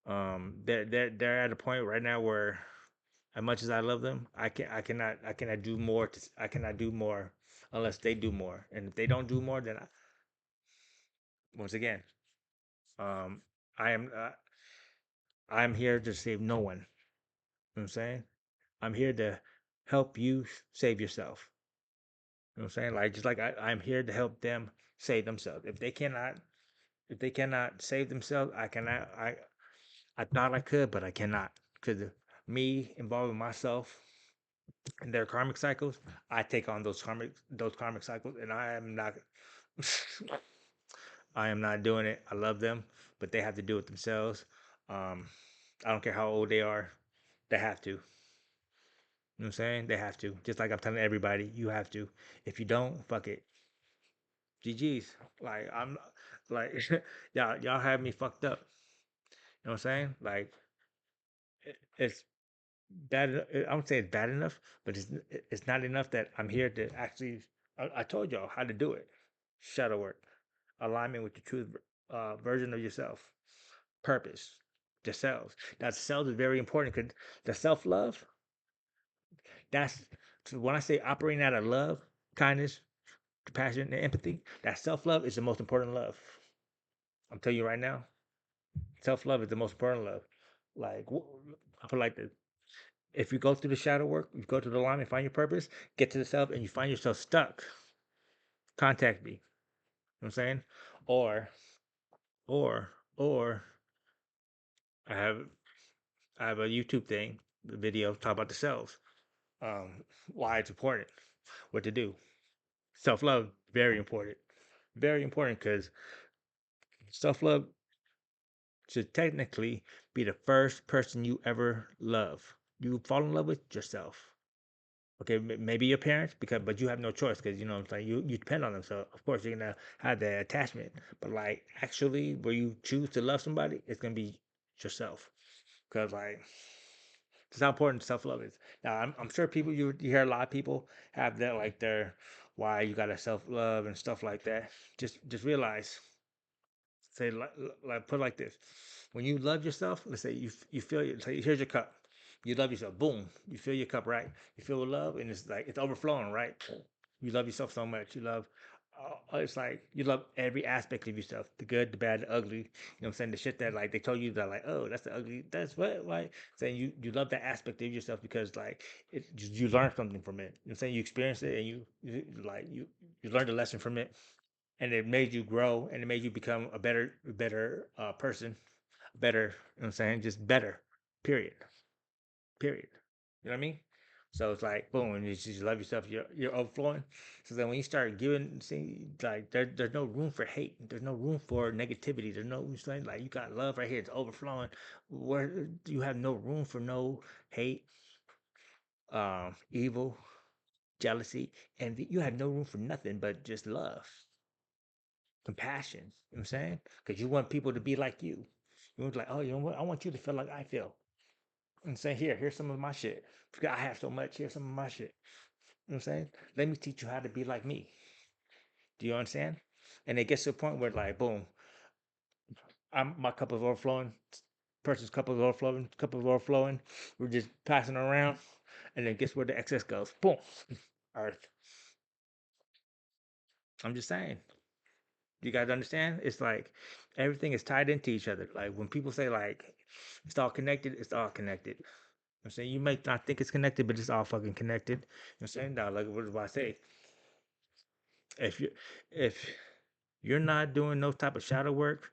they're at a point right now where as much as I love them, I cannot do more I cannot do more unless they do more. And if they don't do more, then once again, um I am I'm here to save no one. You know what I'm saying? I'm here to help you save yourself. You know what I'm saying? Like just like I'm here to help them save themselves. If they cannot save themselves, I cannot I thought I could, but I cannot. Because me involving myself in their karmic cycles, I take on those karmic cycles and I am not I am not doing it. I love them, but they have to do it themselves. Um I don't care how old they are, they have to. You know what I'm saying? They have to. Just like I'm telling everybody, you have to. If you don't, fuck it. GG's. Like I'm like y'all have me fucked up. You know what I'm saying? Like it's bad. I don't say it's bad enough, but it's not enough that I'm here to actually. I told y'all how to do it. Shadow work, alignment with the truth version of yourself, purpose, the selves. That self is very important because the self love. That's so when I say operating out of love, kindness, compassion, and empathy. That self love is the most important love. I'm telling you right now, self love is the most important love. Like I feel like this. If you go through the shadow work, you go to the line and find your purpose, get to the self, and you find yourself stuck, contact me. You know what I'm saying? Or, or, or I have I have a YouTube thing, the video talk about the selves, why it's important, what to do. Self love, very important because self love should technically be the first person you ever love. You fall in love with yourself. Okay, maybe your parents, because but you have no choice because you know it's like you depend on them. So of course you're gonna have that attachment. But like actually, where you choose to love somebody, it's gonna be yourself. Because like that's how important self love is. Now I'm sure people you hear a lot of people have that like their why you gotta self love and stuff like that. Just realize say like put it like this: when you love yourself, let's say you feel say here's your cup. You love yourself. Boom. You fill your cup, right? You fill with love, and it's like it's overflowing, right? You love yourself so much. You love. It's like you love every aspect of yourself, the good, the bad, the ugly. You know what I'm saying? The shit that like they told you that like, oh, that's the ugly. That's what like saying you love that aspect of yourself because like you learn something from it. You know what I'm saying? You experience it and you learned a lesson from it and it made you grow and it made you become a better person, better. You know what I'm saying? Just better. Period. Period. You know what I mean? So it's like boom, and you just love yourself. You're overflowing. So then when you start giving, see, like there's no room for hate. There's no room for negativity. There's no saying like you got love right here. It's overflowing. Where you have no room for no hate, evil, jealousy, and you have no room for nothing but just love, compassion. You know what I'm saying? Because you want people to be like you. You want like, oh, you know what? I want you to feel like I feel. And say, here's some of my shit. Forgot I have so much. Here's some of my shit. You know what I'm saying? Let me teach you how to be like me. Do you understand? And it gets to a point where like, boom, my cup is overflowing. Person's cup is overflowing. We're just passing around, and then guess where the excess goes? Boom, Earth. I'm just saying. You guys understand? It's like everything is tied into each other. Like when people say like it's all connected, it's all connected. You know what I'm saying you may not think it's connected, but it's all fucking connected. You know what I'm saying? Now, like what do I say? If you if you're not doing no type of shadow work,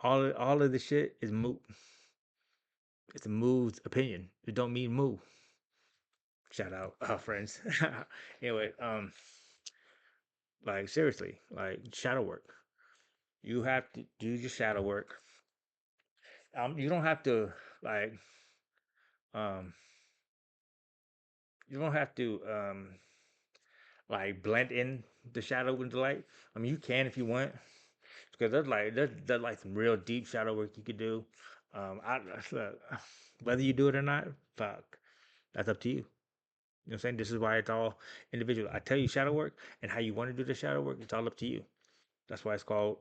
all of the shit is moot. It's a moo's opinion. It don't mean moo. Shout out, friends. Anyway, like seriously, like shadow work. You have to do your shadow work. You don't have to like um you don't have to like blend in the shadow with the light. I mean, you can if you want, because there's like some real deep shadow work you could do. Look, whether you do it or not, fuck, that's up to you. You know what I'm saying? This is why it's all individual. I tell you shadow work and how you want to do the shadow work, it's all up to you. That's why it's called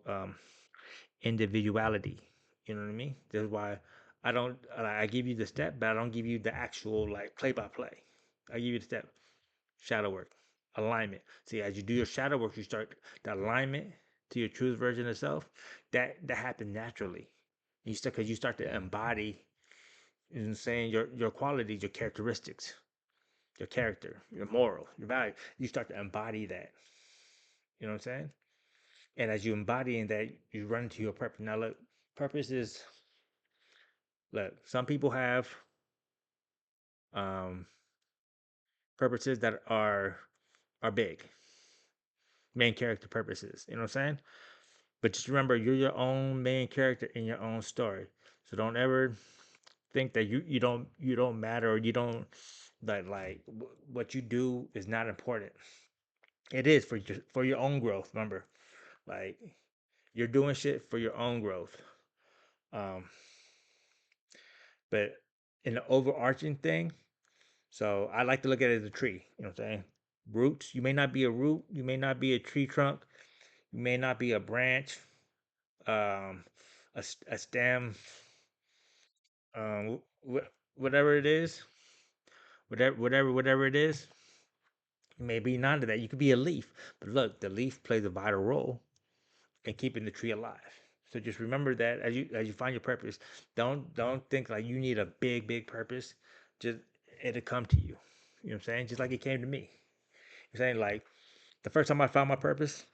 individuality. You know what I mean? This is why I don't I give you the step, but I don't give you the actual like play by play. I give you the step. Shadow work, alignment. See, as you do your shadow work, you start the alignment to your truth version of self. That happens naturally. You start because you start to embody, you know, saying your qualities, your characteristics, your character, your moral, your value. You start to embody that. You know what I'm saying? And as you embodying that, you run into your purpose. Now, look, purpose is look. Some people have um, purposes that are big, main character purposes. You know what I'm saying? But just remember, you're your own main character in your own story. So don't ever think that you don't matter, or you don't, that like what you do is not important. It is for your own growth. Remember, like, you're doing shit for your own growth. Um, but in the overarching thing, so I like to look at it as a tree. You know what I'm saying? Roots. You may not be a root. You may not be a tree trunk. You may not be a branch. Um, a stem. Whatever it is, whatever it is, maybe none of that. You could be a leaf, but look, the leaf plays a vital role in keeping the tree alive. So just remember that as you find your purpose, don't think like you need a big purpose. Just it'll come to you. You know what I'm saying? Just like it came to me. You're saying like the first time I found my purpose,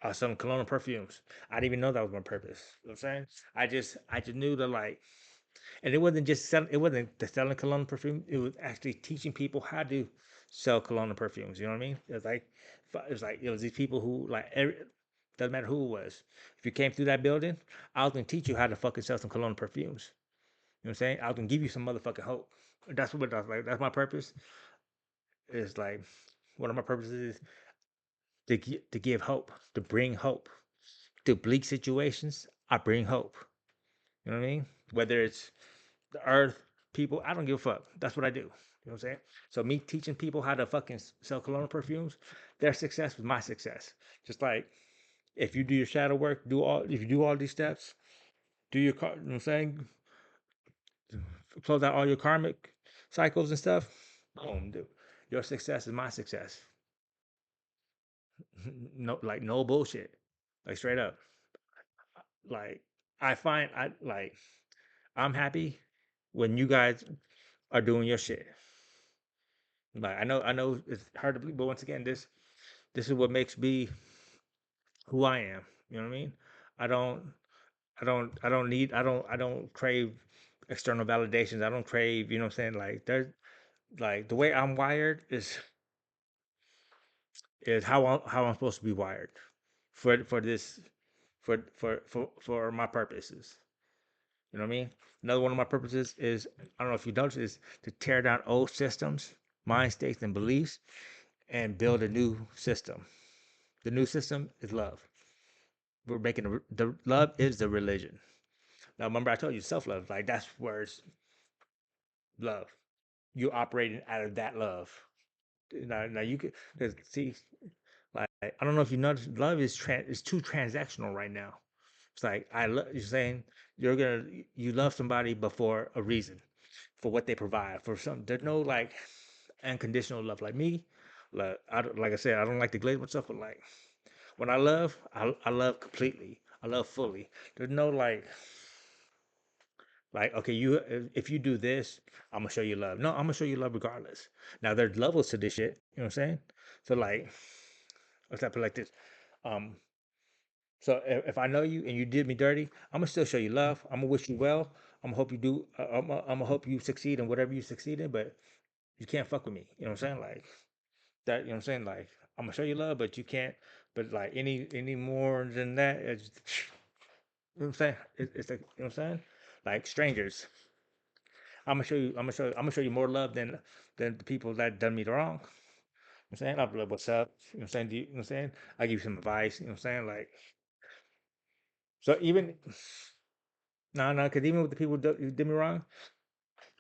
I was selling cologne and perfumes. I didn't even know that was my purpose. You know what I'm saying? I just knew that, like, and it wasn't just selling. It wasn't the selling cologne and perfume. It was actually teaching people how to sell cologne and perfumes. You know what I mean? It was these people who, like, doesn't matter who it was. If you came through that building, I was gonna teach you how to fucking sell some cologne and perfumes. You know what I'm saying? I was gonna give you some motherfucking hope. That's what that's like. That's my purpose. Is like one of my purposes is to give hope, to bring hope to bleak situations. I bring hope. You know what I mean? Whether it's the earth, people, I don't give a fuck. That's what I do. You know what I'm saying? So me teaching people how to fucking sell cologne perfumes, their success was my success. Just like if you do your shadow work, if you do all these steps, do your you know what I'm saying, close out all your karmic cycles and stuff. Boom, dude. Your success is my success. No, like no bullshit. Like straight up. Like I'm happy when you guys are doing your shit. Like I know it's hard to believe, but once again, this is what makes me who I am. You know what I mean? I don't I don't crave external validations. I don't crave, you know what I'm saying? Like there's like the way I'm wired is how I'm supposed to be wired for this for my purposes. You know what I mean? Another one of my purposes is, I don't know if you noticed, is to tear down old systems, mind states, and beliefs, and build a new system. The new system is love. We're making the love is the religion. Now remember I told you self love, like that's where it's love. You're operating out of that love. Now you could see, like, I don't know if you notice, love is too transactional right now. It's like I love you're saying you love somebody but for a reason, for what they provide, for some. There's no like unconditional love like me. Like I said, I don't like to glaze myself, but like when I love completely. I love fully. There's no like, okay, if you do this, I'm gonna show you love. No, I'm gonna show you love regardless. Now there's levels to this shit. You know what I'm saying? So like, let's put it like this. Um, so if I know you and you did me dirty, I'm gonna still show you love. I'm gonna wish you well. I'm gonna hope you do. I'm gonna hope you succeed in whatever you succeed in. But you can't fuck with me. You know what I'm saying? Like that. You know what I'm saying? Like I'm gonna show you love, but you can't. But like any more than that, it's, you know what I'm saying? It's like, you know what I'm saying? Like strangers. I'm gonna show you. I'm gonna show you more love than the people that done me wrong. You know what I'm saying? I'll be like, what's up? You know what I'm saying? You know what I'm saying? I give you some advice. You know what I'm saying? Like, so even no, because even with the people who did me wrong,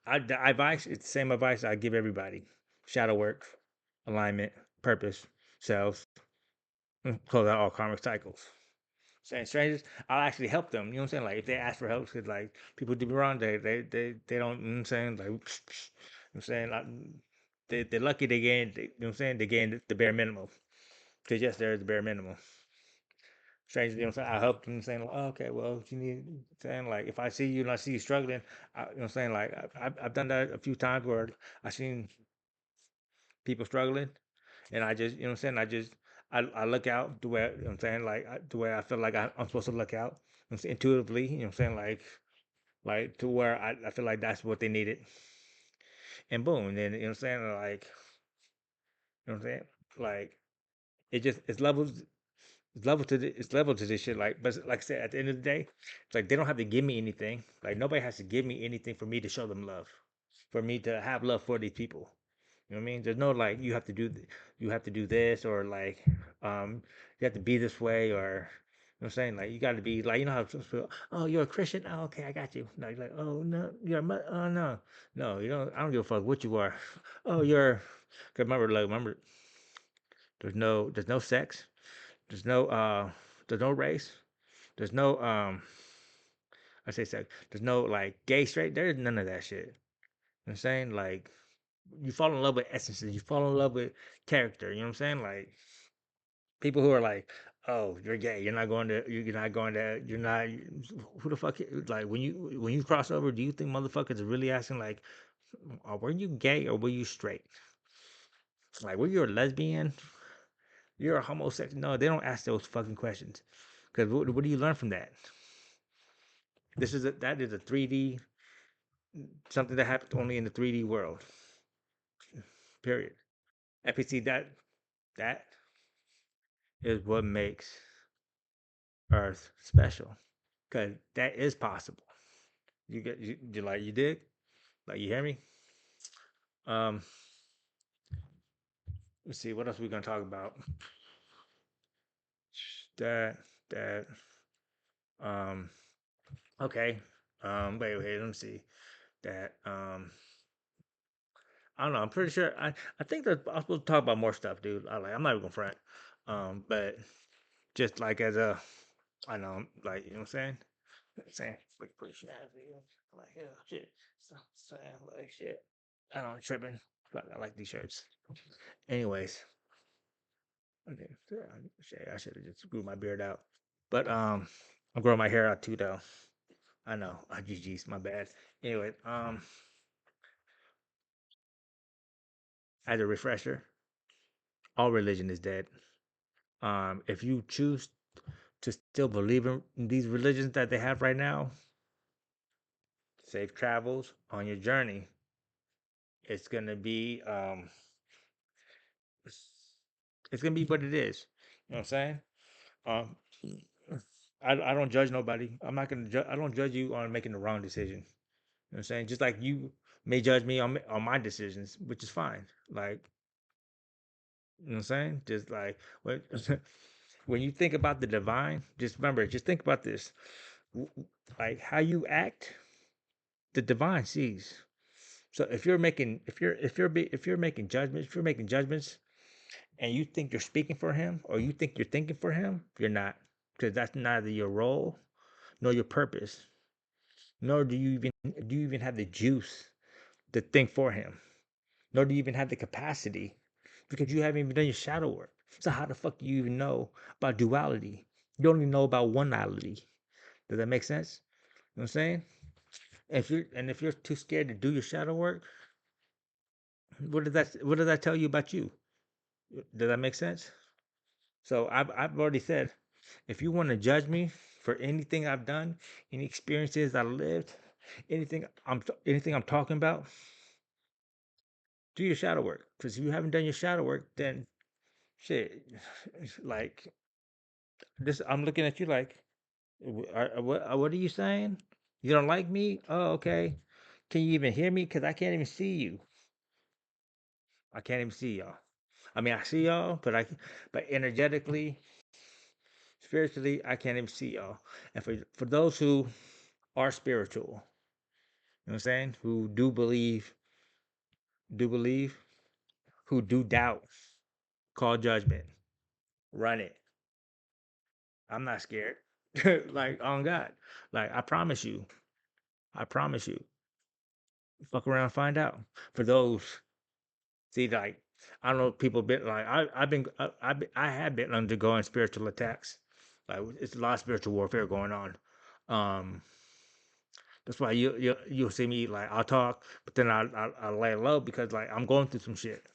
the advice, it's the same advice I give everybody: shadow work, alignment, purpose, self, close out all karmic cycles. Saying strangers, I'll actually help them. You know what I'm saying? Like if they ask for help, because like people do me wrong, they don't. You know what I'm saying? Like, you know what I'm saying? Like, they're lucky they gained. You know what I'm saying? They gained the bare minimum. Because yes, there is the bare minimum. Strangers, you know what I'm saying? I help them, saying, like, oh, okay, well, if you need, saying like, if I see you and I see you struggling, you know what I'm saying? Like I've done that a few times where I seen people struggling, and I just, you know what I'm saying? I look out the way, you know what I'm saying? Like the way I feel like I'm supposed to look out, you know what I'm saying? Intuitively, you know what I'm saying? Like to where I feel like that's what they needed, and boom, and then you know what I'm saying? Like, you know what I'm saying? Like it's levels. It's level to this shit. Like, but like I said, at the end of the day, it's like they don't have to give me anything. Like nobody has to give me anything for me to show them love, for me to have love for these people. You know what I mean? There's no like you have to do this or like you have to be this way or you know what I'm saying? Like you got to be like you know how some people, oh you're a Christian, oh okay I got you. No, you're like oh no you're a oh no no you don't I don't give a fuck what you are. Oh you're 'cause remember like remember there's no sex, there's no there's no race, there's no I say sex, there's no like gay straight, there's none of that shit. You know what I'm saying? Like you fall in love with essences, you fall in love with character, you know what I'm saying? Like people who are like, "Oh, you're gay. You're not going to. You're not. Who the fuck? Like when you cross over, do you think motherfuckers are really asking like, were you gay or were you straight? Like, were you a lesbian? You're a homosexual? No, they don't ask those fucking questions. Because what do you learn from that? That is a 3D something that happens only in the 3D world. Period. FPC that is what makes Earth special. Because that is possible. You like you dig? Like you hear me? Um, let's see what else we gonna talk about. That that um okay. Wait, let me see. That I don't know. I'm pretty sure I think that I'm supposed to talk about more stuff, dude. I'm not even gonna front. But just like as a I know, like you know what I'm saying? Saying like pretty sure like yeah, shit. So saying like shit. I don't know, tripping. But I like these shirts. Anyways, okay, shit, I should have just grew my beard out. But I'm growing my hair out too though. I know. GG's my bad. Anyway, as a refresher, all religion is dead. If you choose to still believe in these religions that they have right now, safe travels on your journey. It's gonna be it's gonna be what it is. You know what I'm saying? Um, I don't judge nobody. I'm not gonna I don't judge you on making the wrong decision. You know what I'm saying? Just like you may judge me on my decisions, which is fine. Like, you know what I'm saying? Just like when when you think about the divine, just remember, just think about this. Like how you act, the divine sees. So if you're making judgments, if you're making judgments and you think you're speaking for him or you think you're thinking for him, you're not. Because that's neither your role nor your purpose. Nor do you even have the juice to think for him. Nor do you even have the capacity because you haven't even done your shadow work. So how the fuck do you even know about duality? You don't even know about one-ality. Does that make sense? You know what I'm saying? If you're too scared to do your shadow work, what does that tell you about you? Does that make sense? So I've already said, if you want to judge me for anything I've done, any experiences I lived, anything I'm talking about, do your shadow work. Because if you haven't done your shadow work, then shit, like this, I'm looking at you like, what are you saying? You don't like me? Oh, okay. Can you even hear me? Because I can't even see you. I can't even see y'all. I mean, I see y'all, but energetically, spiritually, I can't even see y'all. And for those who are spiritual, you know what I'm saying, who do believe, who do doubt, call judgment, run it. I'm not scared. Like on God, like I promise you, fuck around, and find out. For those, see, like I don't know, people been like I have been undergoing spiritual attacks. Like it's a lot of spiritual warfare going on. Um, that's why you'll see me like I'll talk, but then I lay low because like I'm going through some shit.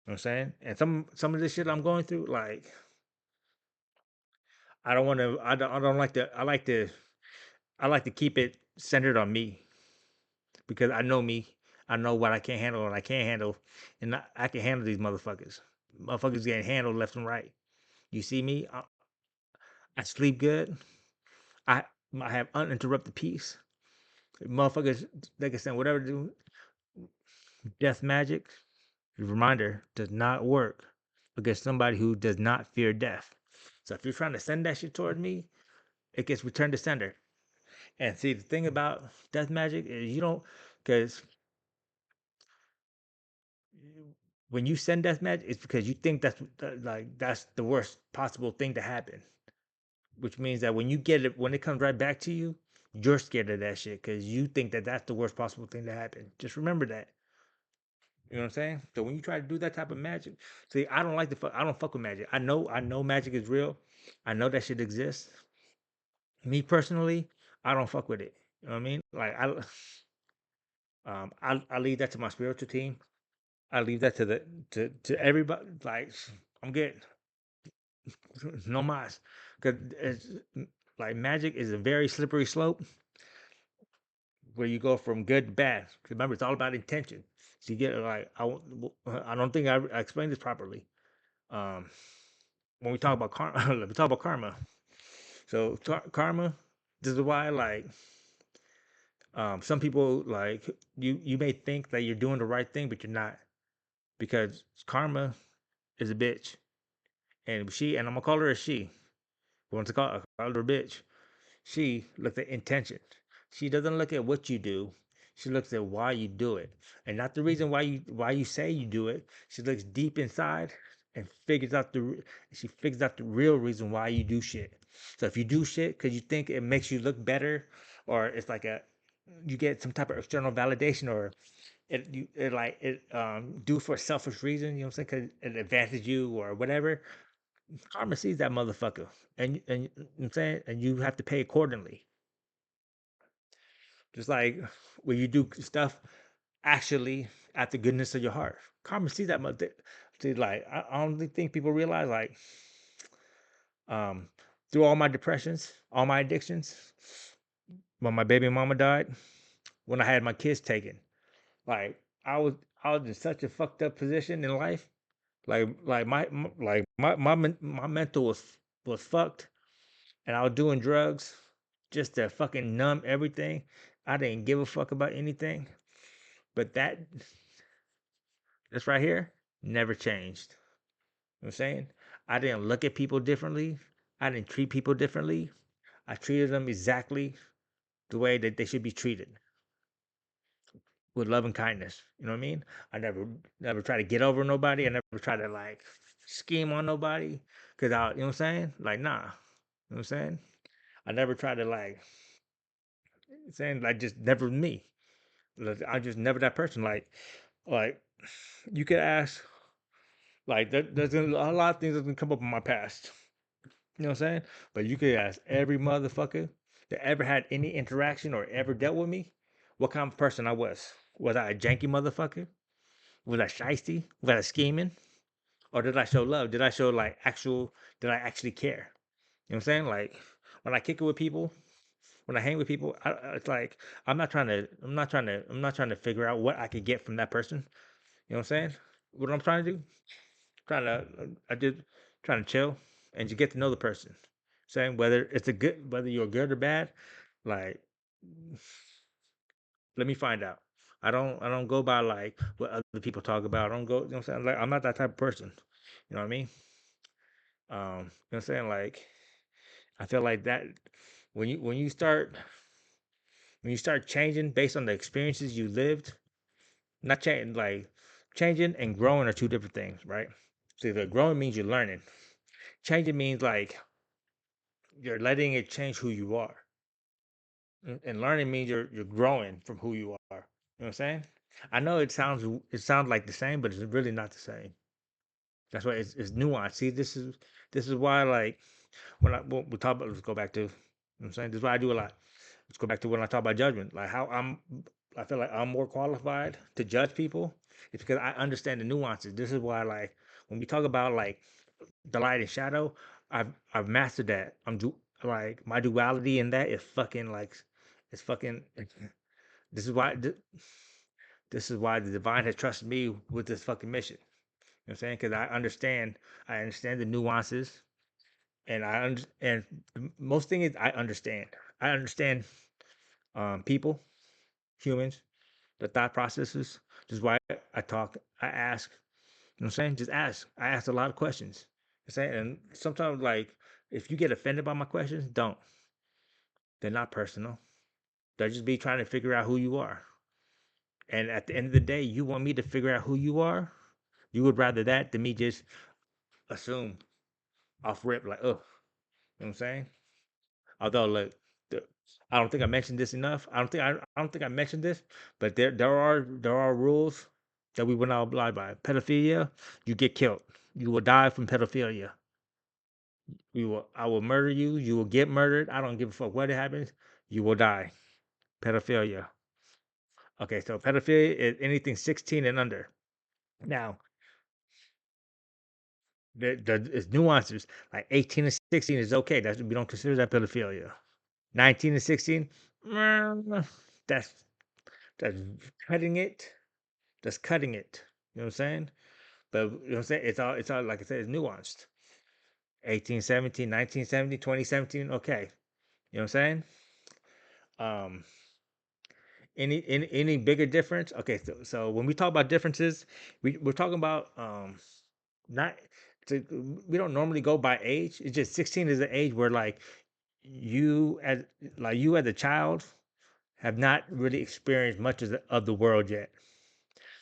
You know what I'm saying? And some of this shit I'm going through, like I don't want to. I don't like to. I like to keep it centered on me because I know me. I know what I can't handle and I can't handle, and I can handle these motherfuckers. Motherfuckers getting handled left and right. You see me? I sleep good. I I have uninterrupted peace. Motherfuckers, like I said, whatever do death magic. Reminder does not work against somebody who does not fear death. So if you're trying to send that shit toward me, it gets returned to sender. And see, the thing about death magic is you don't, because when you send death magic, it's because you think that's the worst possible thing to happen. Which means that when you get it, when it comes right back to you, you're scared of that shit because you think that that's the worst possible thing to happen. Just remember that. You know what I'm saying? So when you try to do that type of magic, see, I don't like the fuck. I don't fuck with magic. I know magic is real. I know that shit exists. Me personally, I don't fuck with it. You know what I mean? Like I leave that to my spiritual team. I leave that to to everybody. Like I'm good. No mas, because it's like magic is a very slippery slope where you go from good to bad. Remember, it's all about intention. So you get like I don't think I explained this properly. Um, when we talk about karma, we talk about karma. So karma, this is why like some people like you may think that you're doing the right thing, but you're not because karma is a bitch, and I'm gonna call her a she. Once I call her a bitch. She looks at intention. She doesn't look at what you do. She looks at why you do it, and not the reason why you say you do it. She looks deep inside and she figures out the real reason why you do shit. So if you do shit because you think it makes you look better, or it's like a you get some type of external validation, or it do for a selfish reason, you know what I'm saying? Because it advances you or whatever. Karma sees that motherfucker, and you know what I'm saying, and you have to pay accordingly. Just like when you do stuff actually at the goodness of your heart. Karma sees that much. See, like I don't think people realize like um through all my depressions, all my addictions, when my baby mama died, when I had my kids taken, like I was in such a fucked up position in life. Like my mental was fucked, and I was doing drugs just to fucking numb everything. I didn't give a fuck about anything. But this right here never changed. You know what I'm saying? I didn't look at people differently. I didn't treat people differently. I treated them exactly the way that they should be treated, with love and kindness. You know what I mean? I never try to get over nobody. I never try to like scheme on nobody. Cause you know what I'm saying? Like, nah. You know what I'm saying? I never try to saying like just never me. Like, I just never that person. Like you could ask there's a lot of things that can come up in my past. You know what I'm saying? But you could ask every motherfucker that ever had any interaction or ever dealt with me what kind of person I was. Was I a janky motherfucker? Was I shisty? Was I scheming? Or did I show love? Did I show did I actually care? You know what I'm saying? Like when I kick it with people, when I hang with people, it's like I'm not trying to figure out what I could get from that person. You know what I'm saying? What I'm trying to do? Trying to I did trying to chill and to get to know the person. Saying whether you're good or bad, like let me find out. I don't go by like what other people talk about. I don't go, you know what I'm saying? Like I'm not that type of person. You know what I mean? You know what I'm saying? Like I feel like that when you start changing based on the experiences you lived, not changing like changing and growing are two different things, right? So the growing means you're learning. Changing means like you're letting it change who you are. And learning means you're growing from who you are. You know what I'm saying? I know it sounds like the same, but it's really not the same. That's why it's nuanced. See, this is why like when we talk about, let's go back to, you know what I'm saying, this is why I do a lot. Let's go back to when I talk about judgment, like how I feel like I'm more qualified to judge people. It's because I understand the nuances. This is why like when we talk about like the light and shadow, I've mastered that. Like my duality in that is fucking like it's fucking. This is why this is why the divine has trusted me with this fucking mission. You know what I'm saying? Because I understand the nuances. and and the most thing is I understand people, humans, the thought processes. This is why I talk, I ask. You know what I'm saying? Just ask. I ask a lot of questions. You know what I'm saying? And sometimes, like, if you get offended by my questions, don't. They're not personal. They'll just be trying to figure out who you are. And at the end of the day, you want me to figure out who you are. You would rather that than me just assume off rip, like, oh, you know what I'm saying? Although, look, the, I don't think I mentioned this enough. I don't think I mentioned this, but there are rules that we will not abide by. Pedophilia, you get killed. You will die from pedophilia. I will murder you. You will get murdered. I don't give a fuck what happens. You will die. Pedophilia. Okay, so pedophilia is anything 16 and under. Now, it's nuances. Like 18 and 16 is okay. That's we don't consider that pedophilia. 19 and 16, mm, that's that's cutting it. That's cutting it. You know what I'm saying? But you know what I'm saying? It's all like I said, it's nuanced. 18, 17, 19, 17, 20, 17, okay. You know what I'm saying? Um, any bigger difference? Okay, so when we talk about differences, we're talking about not to, we don't normally go by age. It's just 16 is the age where you as you as a child have not really experienced much of the world yet.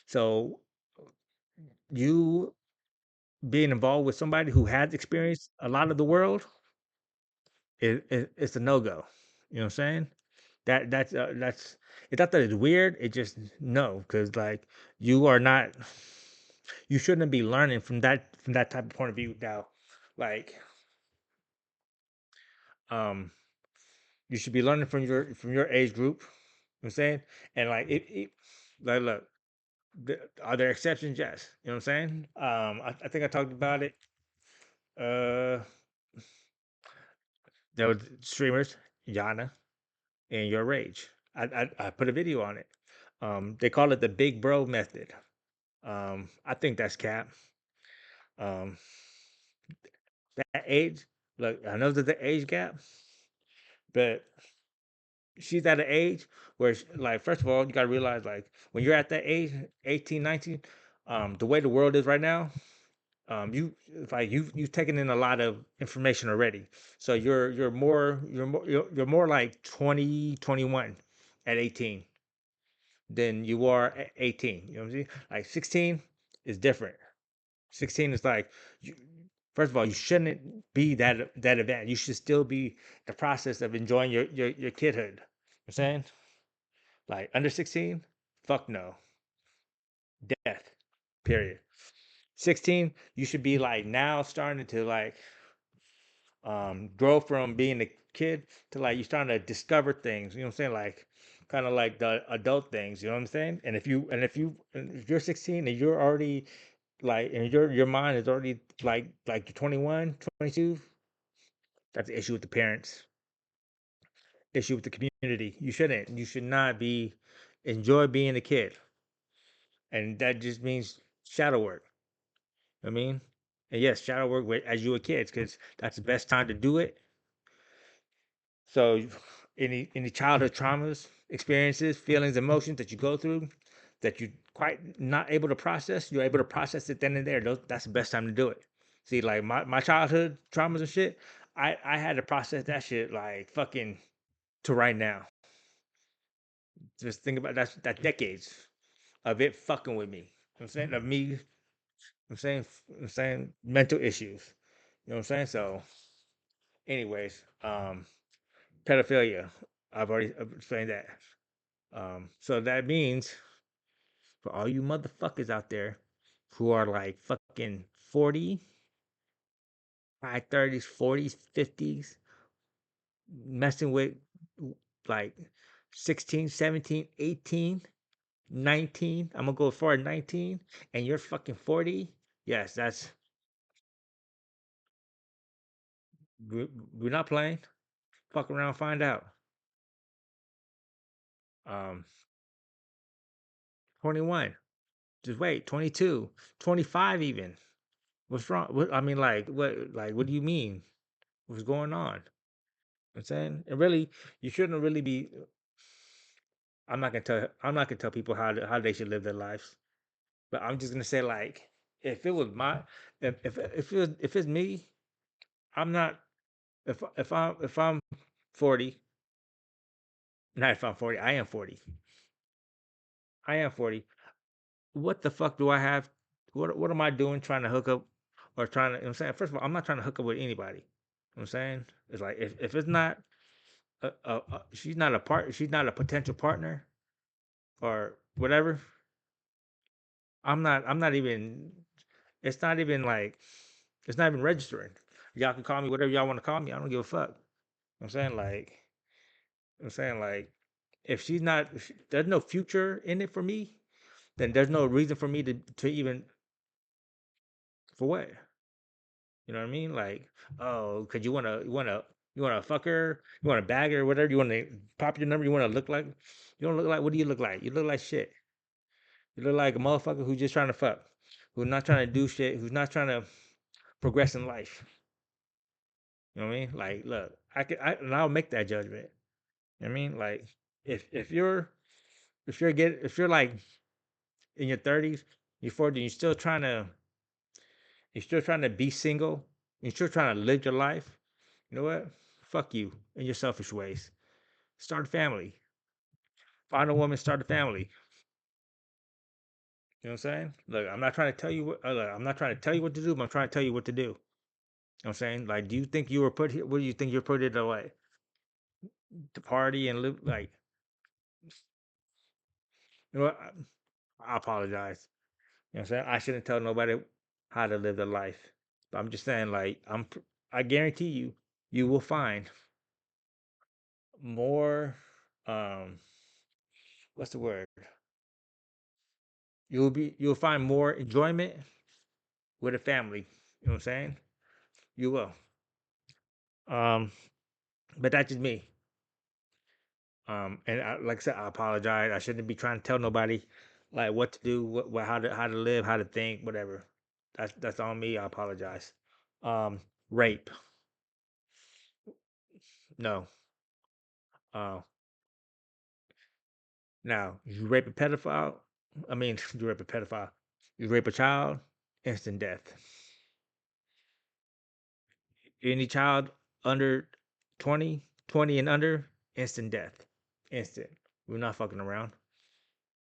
So you being involved with somebody who has experienced a lot of the world, it's a no go. You know what I'm saying? That's it's not that it's weird. It just no, because like you are not, you shouldn't be learning from that type of point of view. Now, like um, you should be learning from your age group. You know what I'm saying? And like like look, are there exceptions? Yes. You know what I'm saying? I think I talked about it. Uh, there was streamers, Yana and Your Rage. I put a video on it. They call it the Big Bro method. I think that's cap. Um, that age, look, I know there's the age gap, but she's at an age where, like, first of all, you got to realize, like, when you're at that age, 18, 19, the way the world is right now, you it's like you've taken in a lot of information already. So you're more like 20, 21 at 18 than you are at 18. You know what I'm saying? Like 16 is different. 16 is like you, first of all, you shouldn't be that advanced. You should still be the process of enjoying your kidhood. You know what I'm saying? Like under 16, fuck no. Death. Period. 16, you should be like now starting to like grow from being a kid to like you're starting to discover things, you know what I'm saying? Like kind of like the adult things, you know what I'm saying? And if you're 16 and you're already like and your mind is already like you're 21, 22, that's an issue with the parents, issue with the community. You should not be enjoy being a kid. And that just means shadow work. I mean, and yes, shadow work as you were kids, because that's the best time to do it. So, any childhood traumas, experiences, feelings, emotions that you go through that you quite not able to process, you're able to process it then and there. That's the best time to do it. See, like my childhood traumas and shit, I had to process that shit like fucking to right now. Just think about that decades of it fucking with me. You know what I'm saying of me. I'm saying mental issues. You know what I'm saying? So, anyways, pedophilia. I've already explained that. So that means for all you motherfuckers out there who are like fucking 40, high 30s, 40s, 50s, messing with like 16, 17, 18, 19. I'm gonna go for 19, and you're fucking 40. Yes, that's we're not playing. Fuck around, find out. Um, 21. Just wait, 22, 25 even. What's wrong? What I mean, like what do you mean? what's going on. I'm saying, and really, you shouldn't really be. I'm not gonna tell people how they should live their lives. But I'm just gonna say, like, if it was my, if it's me, I'm not. If I'm 40, not if I'm 40, I am 40. I am 40. What the fuck do I have? What am I doing trying to hook up or trying to? You know what I'm saying, first of all, I'm not trying to hook up with anybody. You know what I'm saying, it's like if it's not she's not a she's not a potential partner or whatever. I'm not even. It's not even like it's not even registering. Y'all can call me whatever y'all want to call me. I don't give a fuck. I'm saying like I'm saying like if she's not if there's no future in it for me, then there's no reason for me to even for what? You know what I mean? Like, oh, cause you wanna fuck her, you wanna bag her, whatever, you wanna pop your number, you wanna look like you don't look like what do you look like? You look like shit. You look like a motherfucker who's just trying to fuck, who's not trying to do shit, who's not trying to progress in life. You know what I mean? Like, look, and I'll make that judgment. You know what I mean? Like, if you're if you're like in your 30s, you're 40, you're still trying to be single, you're still trying to live your life. You know what? Fuck you and your selfish ways. Start a family. Find a woman, start a family. You know what I'm saying? Look, I'm not trying to tell you what. Look, I'm not trying to tell you what to do, but I'm trying to tell you what to do. You know what I'm saying? Like, do you think you were put here? What do you think you're put here to like to party and live? Like, you know what? I apologize. You know what I'm saying? I shouldn't tell nobody how to live their life. But I'm just saying, like, I guarantee you, you will find more. Um, what's the word? You'll find more enjoyment with a family. You know what I'm saying? You will. Um, but that's just me. And like I said, I apologize. I shouldn't be trying to tell nobody like what to do, how to live, how to think, whatever. That's on me. I apologize. Rape. No. Uh, now you rape a pedophile. I mean, you rape a pedophile. You rape a child, instant death. Any child under 20, 20 and under, instant death. Instant. We're not fucking around.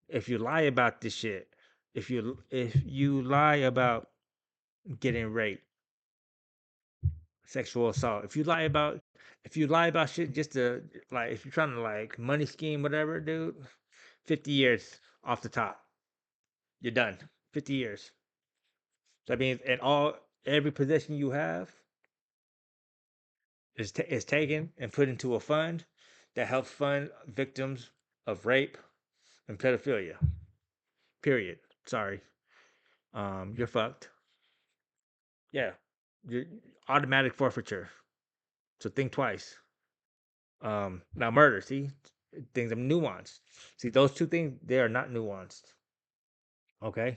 If you lie about this shit, if you lie about getting raped, sexual assault, if you lie about shit just to like if you're trying to like money scheme, whatever, dude, 50 years off the top. You're done. 50 years. So that means and all every possession you have is taken and put into a fund that helps fund victims of rape and pedophilia. Period. Sorry. You're fucked. Yeah. You're automatic forfeiture. So think twice. Now murder, see, things are nuanced. See, those two things they are not nuanced. Okay,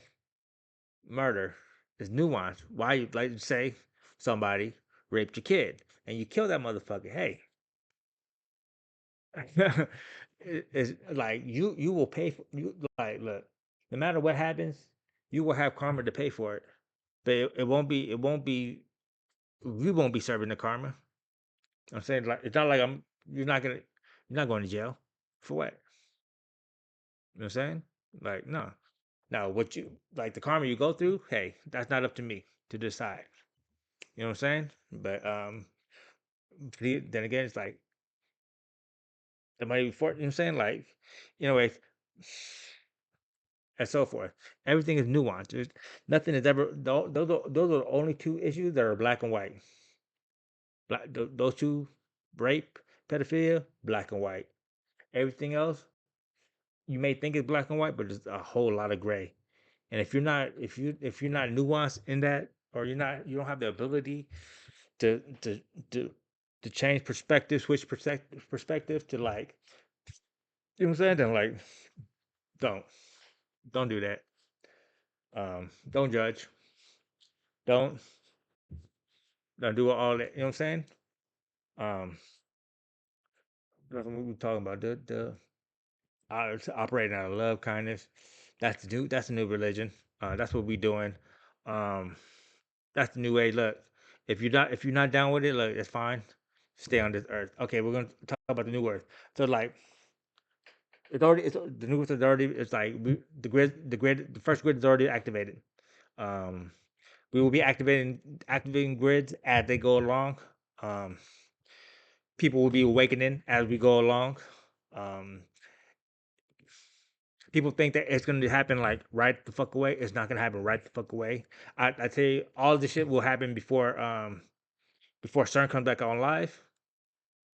murder is nuanced. Why you like to say somebody raped your kid and you kill that motherfucker? Hey, it's like you will pay for you. Like, look, no matter what happens, you will have karma to pay for it. But it won't be we won't be serving the karma. I'm saying like it's not like you're not going to jail for what? You know what I'm saying? Like, no. Now, what you like the karma you go through, hey, that's not up to me to decide. You know what I'm saying? But then again, it's like the money before. You know what I'm saying? Like, anyway, and so forth. Everything is nuanced. Nothing is ever. Those are the only two issues that are black and white. Those two, rape, pedophilia, black and white. Everything else, you may think it's black and white, but there's a whole lot of gray. And if you're not nuanced in that, or you don't have the ability to to to to change perspective, switch perspective to like you know what I'm saying, then like don't don't do that. Don't judge. Don't don't do all that. You know what I'm saying? Um, that's what we were talking about. Operating out of love, kindness. That's the new. That's the new religion. That's what we doing. Um, that's the new age. Look, if you're not down with it, look, it's fine. Stay on this earth. Okay, we're gonna talk about the new earth. So like, it's the new earth is already. It's like the first grid is already activated. Um, we will be activating grids as they go along. Um, people will be awakening as we go along. Um, people think that it's going to happen like right the fuck away. It's not going to happen right the fuck away. I tell you, all this shit will happen before CERN comes back on live.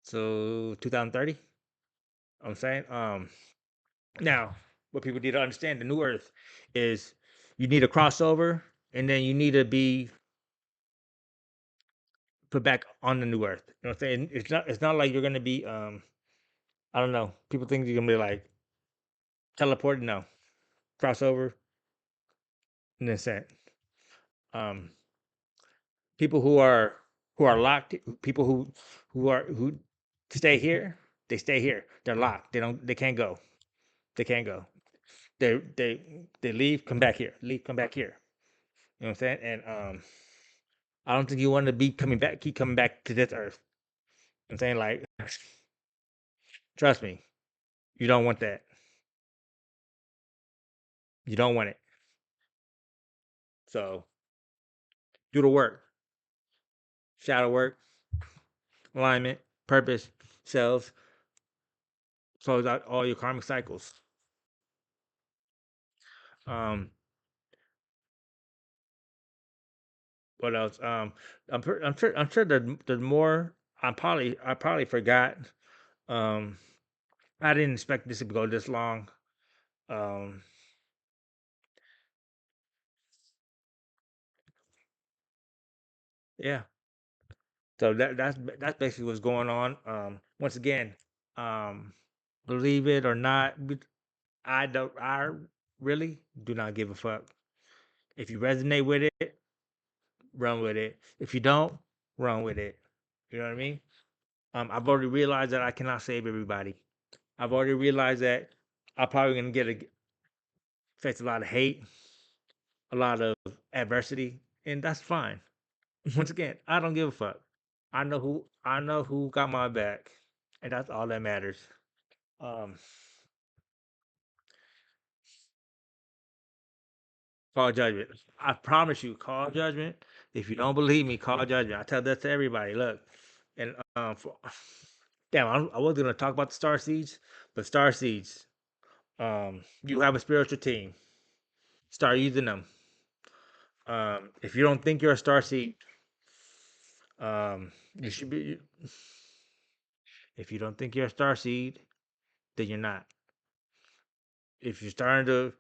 So 2030. I'm saying now what people need to understand the new Earth is you need a crossover and then you need to be put back on the new Earth. You know what I'm saying? It's not like you're going to be I don't know. People think you're going to be like teleported. No, crossover and then sent. Um, people who are locked, people who stay here, they stay here. They're locked. They can't go. They can't go. They leave, come back here. Leave, come back here. You know what I'm saying? And I don't think you want to be keep coming back to this earth. I'm saying like trust me, you don't want that. You don't want it. So do the work. Shadow work, alignment, purpose, selves, close out all your karmic cycles. Um, what else? I'm sure there's more. I probably forgot. Um, I didn't expect this to go this long. Um, yeah. So that's basically what's going on. Once again, um, believe it or not, I really do not give a fuck. If you resonate with it, run with it. If you don't, run with it. You know what I mean? I've already realized that I cannot save everybody. I've already realized that I'm probably gonna face a lot of hate, a lot of adversity, and that's fine. Once again, I don't give a fuck. I know who got my back, and that's all that matters. Um, call judgment. I promise you, call judgment. If you don't believe me, call judgment. I tell that to everybody. Look, and damn, I was gonna talk about the star seeds, but star seeds. You have a spiritual team. Start using them. If you don't think you're a star seed, you should be. If you don't think you're a star seed, then you're not. If you're starting to,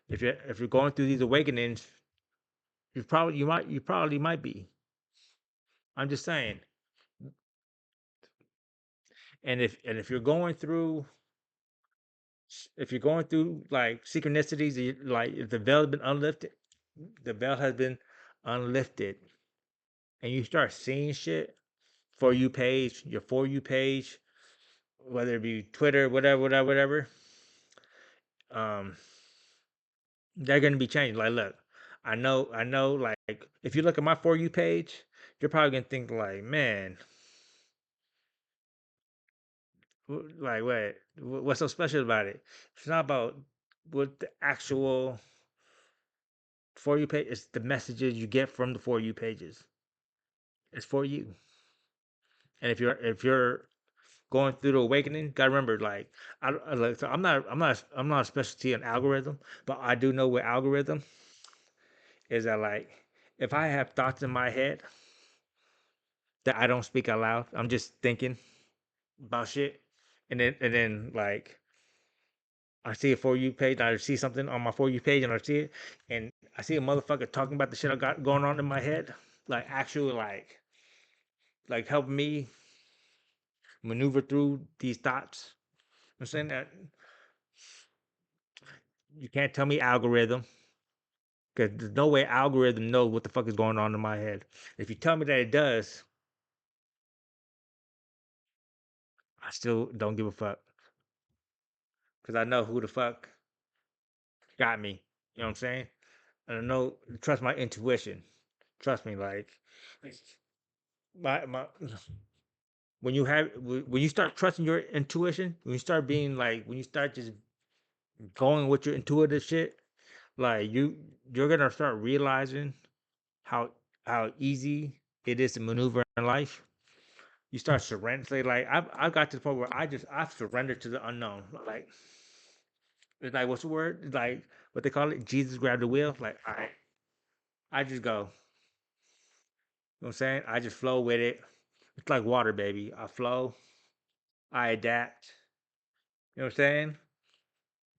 if you're going through these awakenings, you probably might be. I'm just saying. And if you're going through if you're going through like synchronicities, like if the veil has been unlifted, the veil has been unlifted, and you start seeing shit for you page, your for you page, whether it be Twitter, whatever, um, they're gonna be changed. Like, look, I know, like if you look at my for you page, you're probably gonna think like, man, like what's so special about it? It's not about what the actual for you page. It's the messages you get from the for you pages. It's for you. And if you're going through the awakening, gotta remember, like like, so I'm not a specialty in algorithm, but I do know with algorithm is that like if I have thoughts in my head that I don't speak out loud, I'm just thinking about shit, and then like I see a for you page, I see something on my for you page, and I see it, and I see a motherfucker talking about the shit I got going on in my head, like actually like help me maneuver through these thoughts. I'm saying that you can't tell me algorithm because there's no way algorithm knows what the fuck is going on in my head. If you tell me that it does, I still don't give a fuck because I know who the fuck got me. You know what I'm saying? And I know, trust my intuition. Trust me, like my when you have when you start trusting your intuition, when you start being like when you start just going with your intuitive shit, like you're gonna start realizing how how easy it is to maneuver in life. You start surrender. Say like I've got to the point where I've surrendered to the unknown. Like it's like what's the word? It's like what they call it? Jesus grabbed the wheel. Like I just go. You know what I'm saying? I just flow with it. It's like water, baby. I flow. I adapt. You know what I'm saying?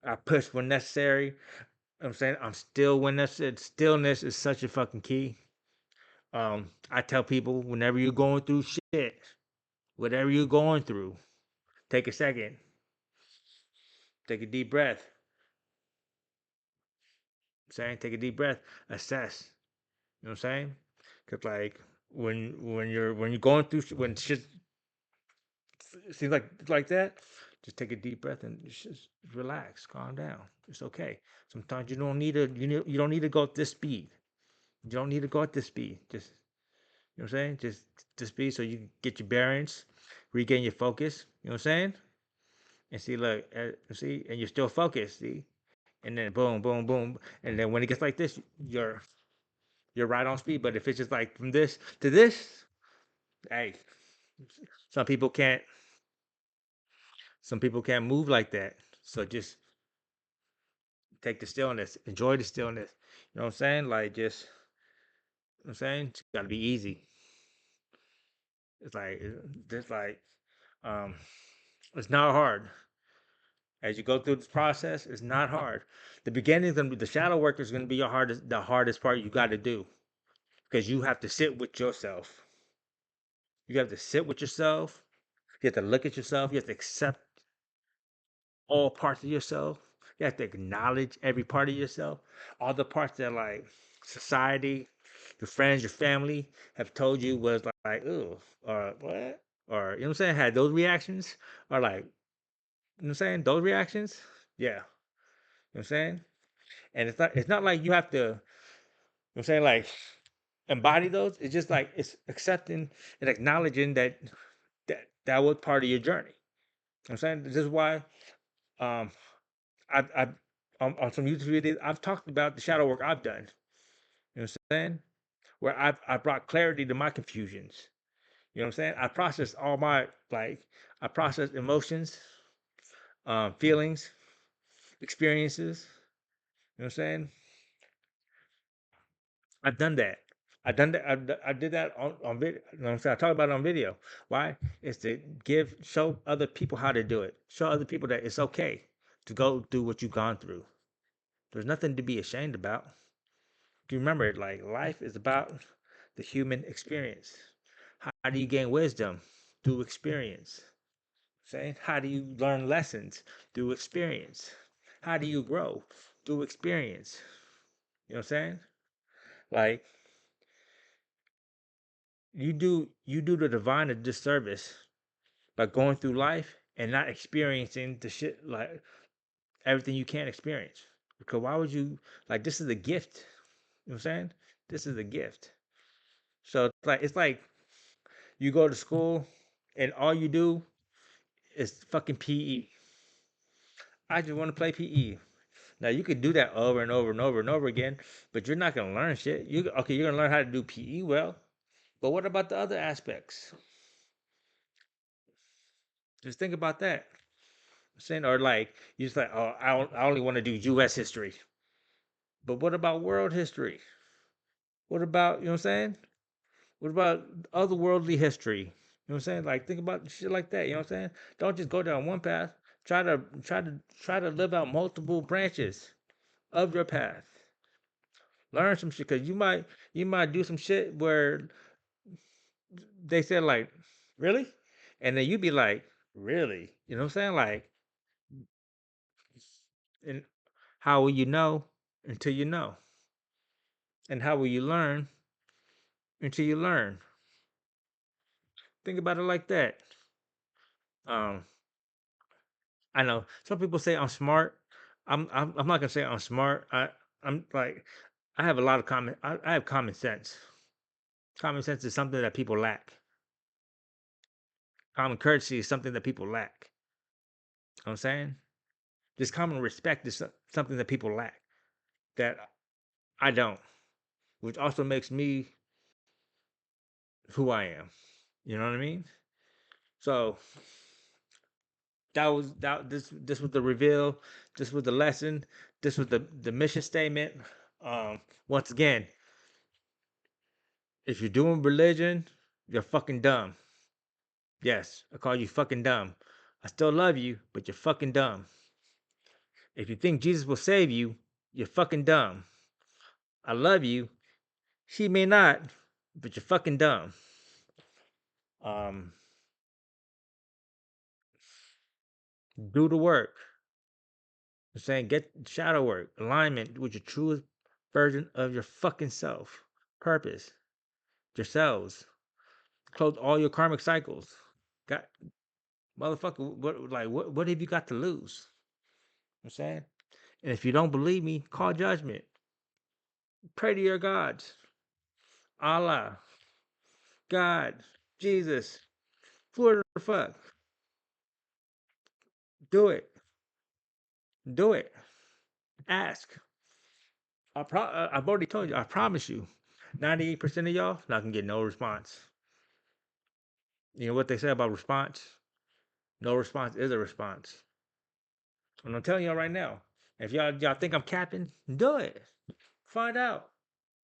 I push when necessary. You know what I'm saying? I'm still when necessary. Stillness is such a fucking key. I tell people whenever you're going through shit, whatever you're going through, take a second, take a deep breath. Saying, take a deep breath, assess. You know what I'm saying? Cause like when you're going through when shit seems like that, just take a deep breath and just relax, calm down. It's okay. Sometimes you don't need to go at this speed. You don't need to go at this speed. Just you know what I'm saying? Just this speed so you can get your bearings, regain your focus. You know what I'm saying? And see, look, see, and you're still focused. See, and then boom, boom, boom, and then when it gets like this, you're right on speed. But if it's just like from this to this, hey, some people can't some people can't move like that. So just take the stillness, enjoy the stillness. You know what I'm saying? Like just you know what I'm saying, it's gotta be easy. It's like just like um it's not hard. As you go through this process, it's not hard. The beginning is gonna be the shadow work is gonna be the hardest part you gotta do. Because you have to sit with yourself. You have to sit with yourself. You have to look at yourself. You have to accept all parts of yourself. You have to acknowledge every part of yourself. All the parts that like society, your friends, your family have told you was like, ooh, or what? Or you know what I'm saying? Had those reactions? Or like, you know what I'm saying? Those reactions? Yeah. You know what I'm saying? And it's not like you have to, you know what I'm saying, like embody those. It's just like it's accepting and acknowledging that was part of your journey. You know what I'm saying? This is why um I've on some YouTube videos, I've talked about the shadow work I've done. You know what I'm saying? Where I brought clarity to my confusions. You know what I'm saying? I processed all my like I processed emotions, feelings, experiences. You know what I'm saying? I've done that. I done that. I did that on video. You know what I'm saying? I talk about it on video. Why? It's to show other people how to do it. Show other people that it's okay to go through what you've gone through. There's nothing to be ashamed about. Do you remember it? Like life is about the human experience. How do you gain wisdom? Through experience. Saying how do you learn lessons? Through experience. How do you grow? Through experience. You know what I'm saying? Like you do the divine a disservice by going through life and not experiencing the shit like everything you can't experience. Because why would you like this is a gift. You know what I'm saying? This is a gift. So it's like you go to school and all you do is fucking PE. I just want to play PE. Now you could do that over and over and over and over again, but you're not gonna learn shit. You're gonna learn how to do PE well, but what about the other aspects? Just think about that. Saying or like you just like oh I only want to do U.S. history, but what about world history? What about you know what I'm saying? What about otherworldly history? You know what I'm saying? Like think about shit like that. You know what I'm saying? Don't just go down one path. Try to live out multiple branches of your path. Learn some shit because you might do some shit where they said like, really, and then you be like, really? You know what I'm saying? Like, and how will you know until you know? And how will you learn until you learn? Think about it like that. Um, I know some people say I'm smart. I'm not gonna say I'm smart. I'm like I have a lot of common. I have common sense. Common sense is something that people lack. Common courtesy is something that people lack. You know what I'm saying? This common respect is something that people lack that I don't, which also makes me who I am. You know what I mean? So this was the reveal. This was the lesson. This was the mission statement. Once again, if you're doing religion, you're fucking dumb. Yes, I call you fucking dumb. I still love you, but you're fucking dumb. If you think Jesus will save you, you're fucking dumb. I love you. He may not, but you're fucking dumb. Um, do the work. I'm saying get shadow work, alignment with your truest version of your fucking self, purpose, yourselves. Close all your karmic cycles. Got motherfucker. What have you got to lose? I'm saying, and if you don't believe me, call judgment. Pray to your gods, Allah, God, Jesus, whoever the fuck. Do it. Do it. Ask. I've already told you. I promise you. 98% of y'all not gonna get no response. You know what they say about response? No response is a response. And I'm telling y'all right now, if y'all think I'm capping, do it. Find out.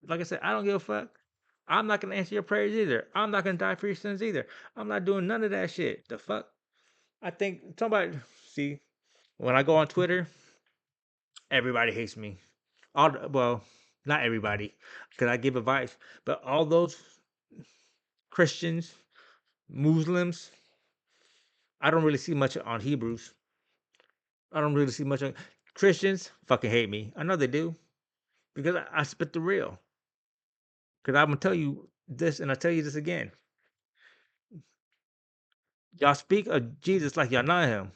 Like I said, I don't give a fuck. I'm not gonna answer your prayers either. I'm not gonna die for your sins either. I'm not doing none of that shit. The fuck? I think somebody see when I go on Twitter, everybody hates me. Well, not everybody, because I give advice, but all those Christians, Muslims, I don't really see much on Hebrews. I don't really see much on Christians. Fucking hate me. I know they do because I spit the real. Because I'm gonna tell you this, and I'll tell you this again. Y'all speak of Jesus like y'all know him.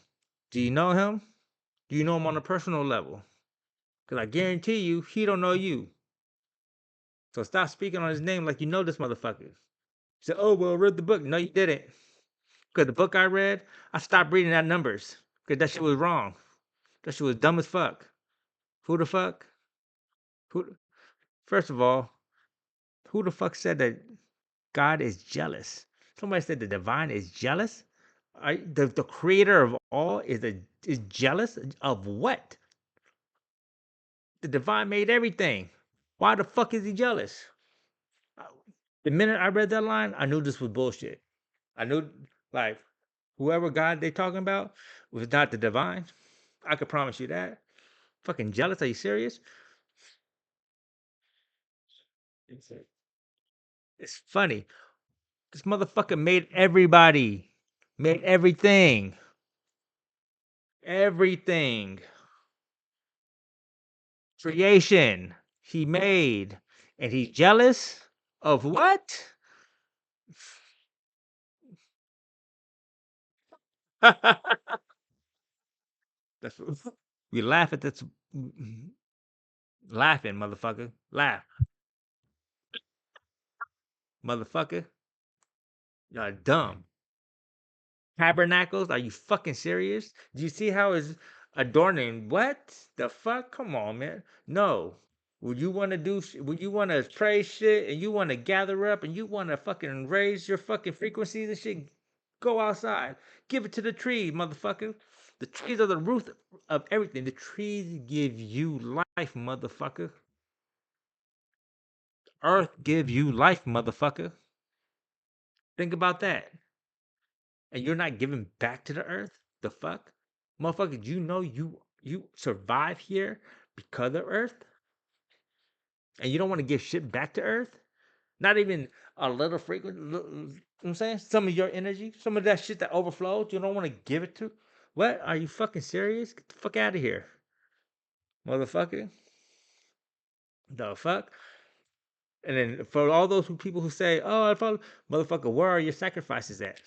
Do you know him? Do you know him on a personal level? Because I guarantee you, he don't know you. So stop speaking on his name like you know this motherfucker. Say, oh well, read the book. No, you didn't. Because the book I read, I stopped reading that numbers. Because that shit was wrong. That shit was dumb as fuck. Who the fuck? Who? First of all, who the fuck said that God is jealous? Somebody said the divine is jealous. The creator of all is jealous of what? The divine made everything. Why the fuck is he jealous? Uh, The minute I read that line, I knew this was bullshit. I knew like whoever God they talking about was not the divine. I could promise you that. Fucking jealous? Are you serious? It's, it's funny. This motherfucker made everybody, made everything, everything. Creation he made, and he's jealous of what? That's we laugh at this. Laughing, motherfucker. Laugh, motherfucker. Y'all dumb. Tabernacles? Are you fucking serious? Do you see how it's adorning? What the fuck? Come on, man. No. Would you want to would you want to pray shit and you want to gather up and you want to fucking raise your fucking frequencies and shit? Go outside. Give it to the trees, motherfucker. The trees are the root of everything. The trees give you life, motherfucker. Earth give you life, motherfucker. Think about that. And you're not giving back to the earth? The fuck? Motherfucker, you know you survive here because of earth? And you don't want to give shit back to earth? Not even a little frequent you know what I'm saying? Some of your energy, some of that shit that overflows, you don't want to give it to? What? Are you fucking serious? Get the fuck out of here. Motherfucker. The fuck? And then for all those people who say, "Oh, I follow," motherfucker, where are your sacrifices at?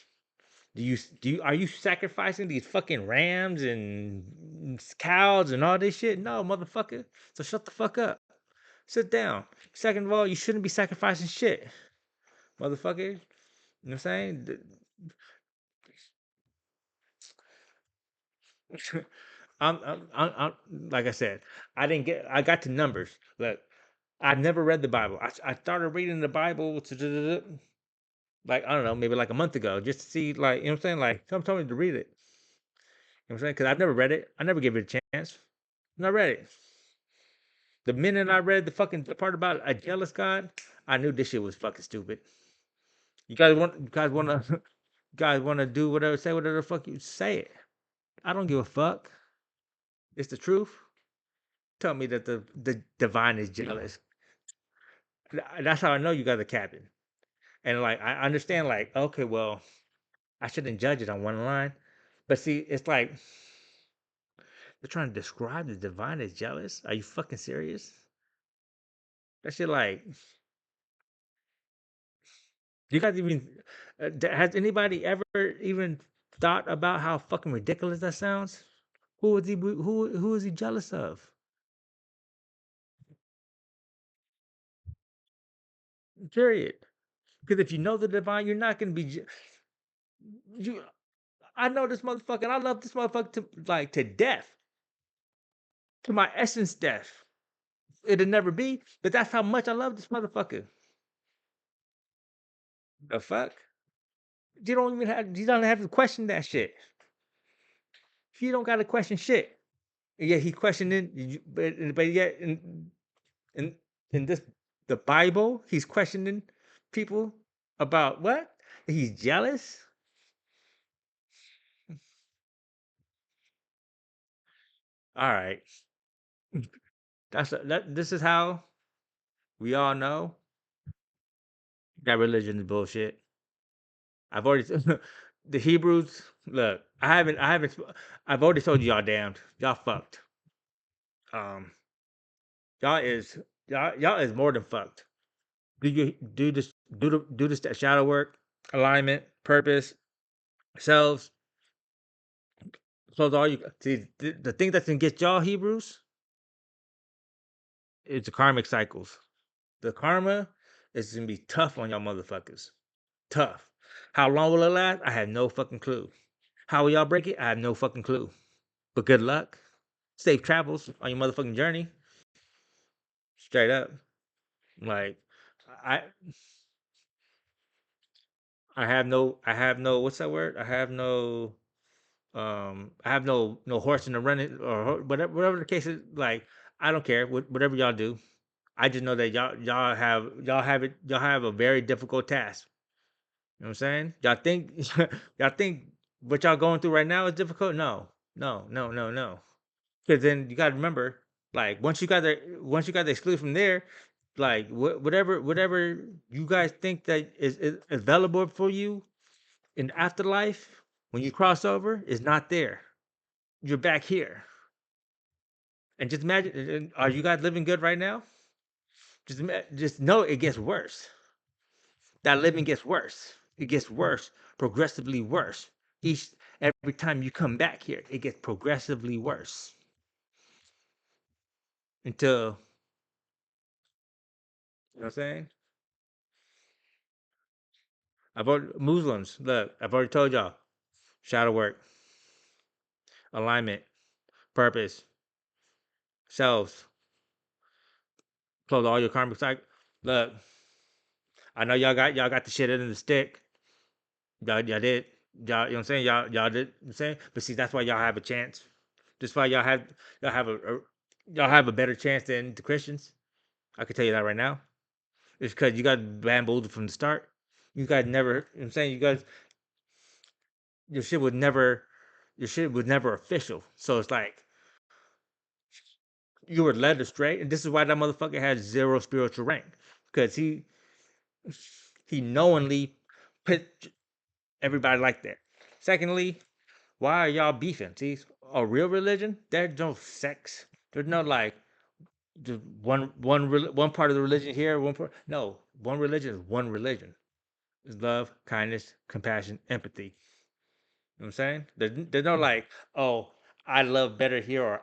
Do you are you sacrificing these fucking rams and cows and all this shit? No, motherfucker. So shut the fuck up. Sit down. Second of all, you shouldn't be sacrificing shit, motherfucker. You know what I'm saying? I'm like I said, I got to Numbers. Look, I never read the Bible. I started reading the Bible like I don't know, maybe like a month ago, just to see like you know what I'm saying. Like someone told me to read it. You know what I'm saying? Because I've never read it. I never gave it a chance. And I read it. The minute I read the part about a jealous God, I knew this shit was fucking stupid. You guys wanna do whatever, say whatever the fuck you say it. I don't give a fuck. It's the truth. Tell me that the divine is jealous. That's how I know you got a captain. And like I understand, like, okay, well, I shouldn't judge it on one line. But see, it's like they're trying to describe the divine as jealous. Are you fucking serious? That shit like you guys even has anybody ever even thought about how fucking ridiculous that sounds? Who is he jealous of? Period. Because if you know the divine, you're not gonna be you. I know this motherfucker. And I love this motherfucker to like to death, to my essence death. It'll never be, but that's how much I love this motherfucker. The fuck? You don't have to question that shit. He don't gotta question shit. Yeah, he questioning, but yet in in this the Bible, he's questioning people about what? He's jealous. All right, this is how we all know that religion is bullshit. I've already the Hebrews. Look, I've already told you y'all damned. Y'all fucked. Um, y'all is y'all is more than fucked. Do this do this shadow work, alignment, purpose, selves. So all you see the thing that's gonna get y'all Hebrews is the karmic cycles. The karma is gonna be tough on y'all motherfuckers. Tough. How long will it last? I have no fucking clue. How will y'all break it? I have no fucking clue. But good luck. Safe travels on your motherfucking journey. Straight up. Like I I have no what's that word? I have no horse in the running or whatever the case is. Like I don't care whatever y'all do. I just know that y'all have a very difficult task. You know what I'm saying? Y'all think what y'all going through right now is difficult? No, no, no, no, no. Because then you got to remember, like once you got the exclude from there, like whatever you guys think that is available for you in afterlife when you cross over is not there. You're back here, and just imagine. Are you guys living good right now? Just know it gets worse. That living gets worse. It gets worse, progressively worse. Each every time you come back here, it gets progressively worse until you know what I'm saying. Muslims. Look, I've already told y'all. Shadow work, alignment, purpose, selves. Close all your karmic cycle. Look, I know y'all got the shit in the stick. Y'all did. Y'all, you know what I'm saying? Y'all did. You know what I'm saying, but see, that's why y'all have a chance. That's why y'all have y'all have a better chance than the Christians. I can tell you that right now. It's because you got bamboozled from the start. You guys never. You know what I'm saying, you guys, your shit was never, your shit was never official. So it's like you were led astray, and this is why that motherfucker has zero spiritual rank because he knowingly put everybody like that. Secondly, why are y'all beefing? See, a real religion, there's no sex. There's no like just one part of the religion here, one part. No, one religion is one religion. Is love, kindness, compassion, empathy. You know what I'm saying? There's no like, oh, I love better here, or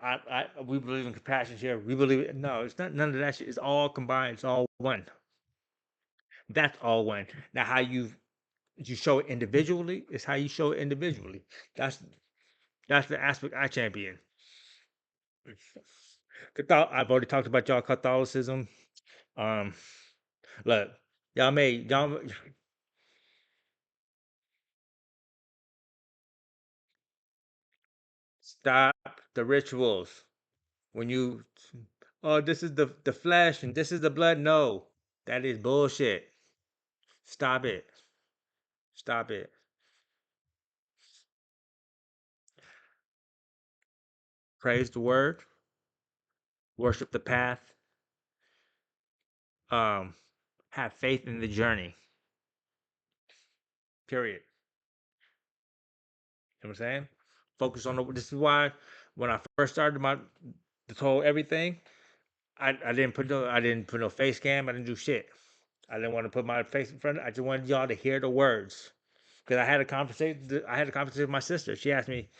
we believe in compassion here. We believe no, it's not none of that shit. It's all combined. It's all one. That's all one. Now, how you show it individually is how you show it individually. That's that's the aspect I champion. I've already talked about y'all Catholicism. Um, look, y'all stop the rituals when you. Oh, this is the flesh and this is the blood. No, that is bullshit. Stop it. Stop it. Praise the word. Worship the path. Um, have faith in the journey. Period. You know what I'm saying? Focus on the. This is why when I first started my this whole everything, I didn't put no face cam. I didn't do shit. I didn't want to put my face in front. I just wanted y'all to hear the words because I had a conversation. I had a conversation with my sister. She asked me,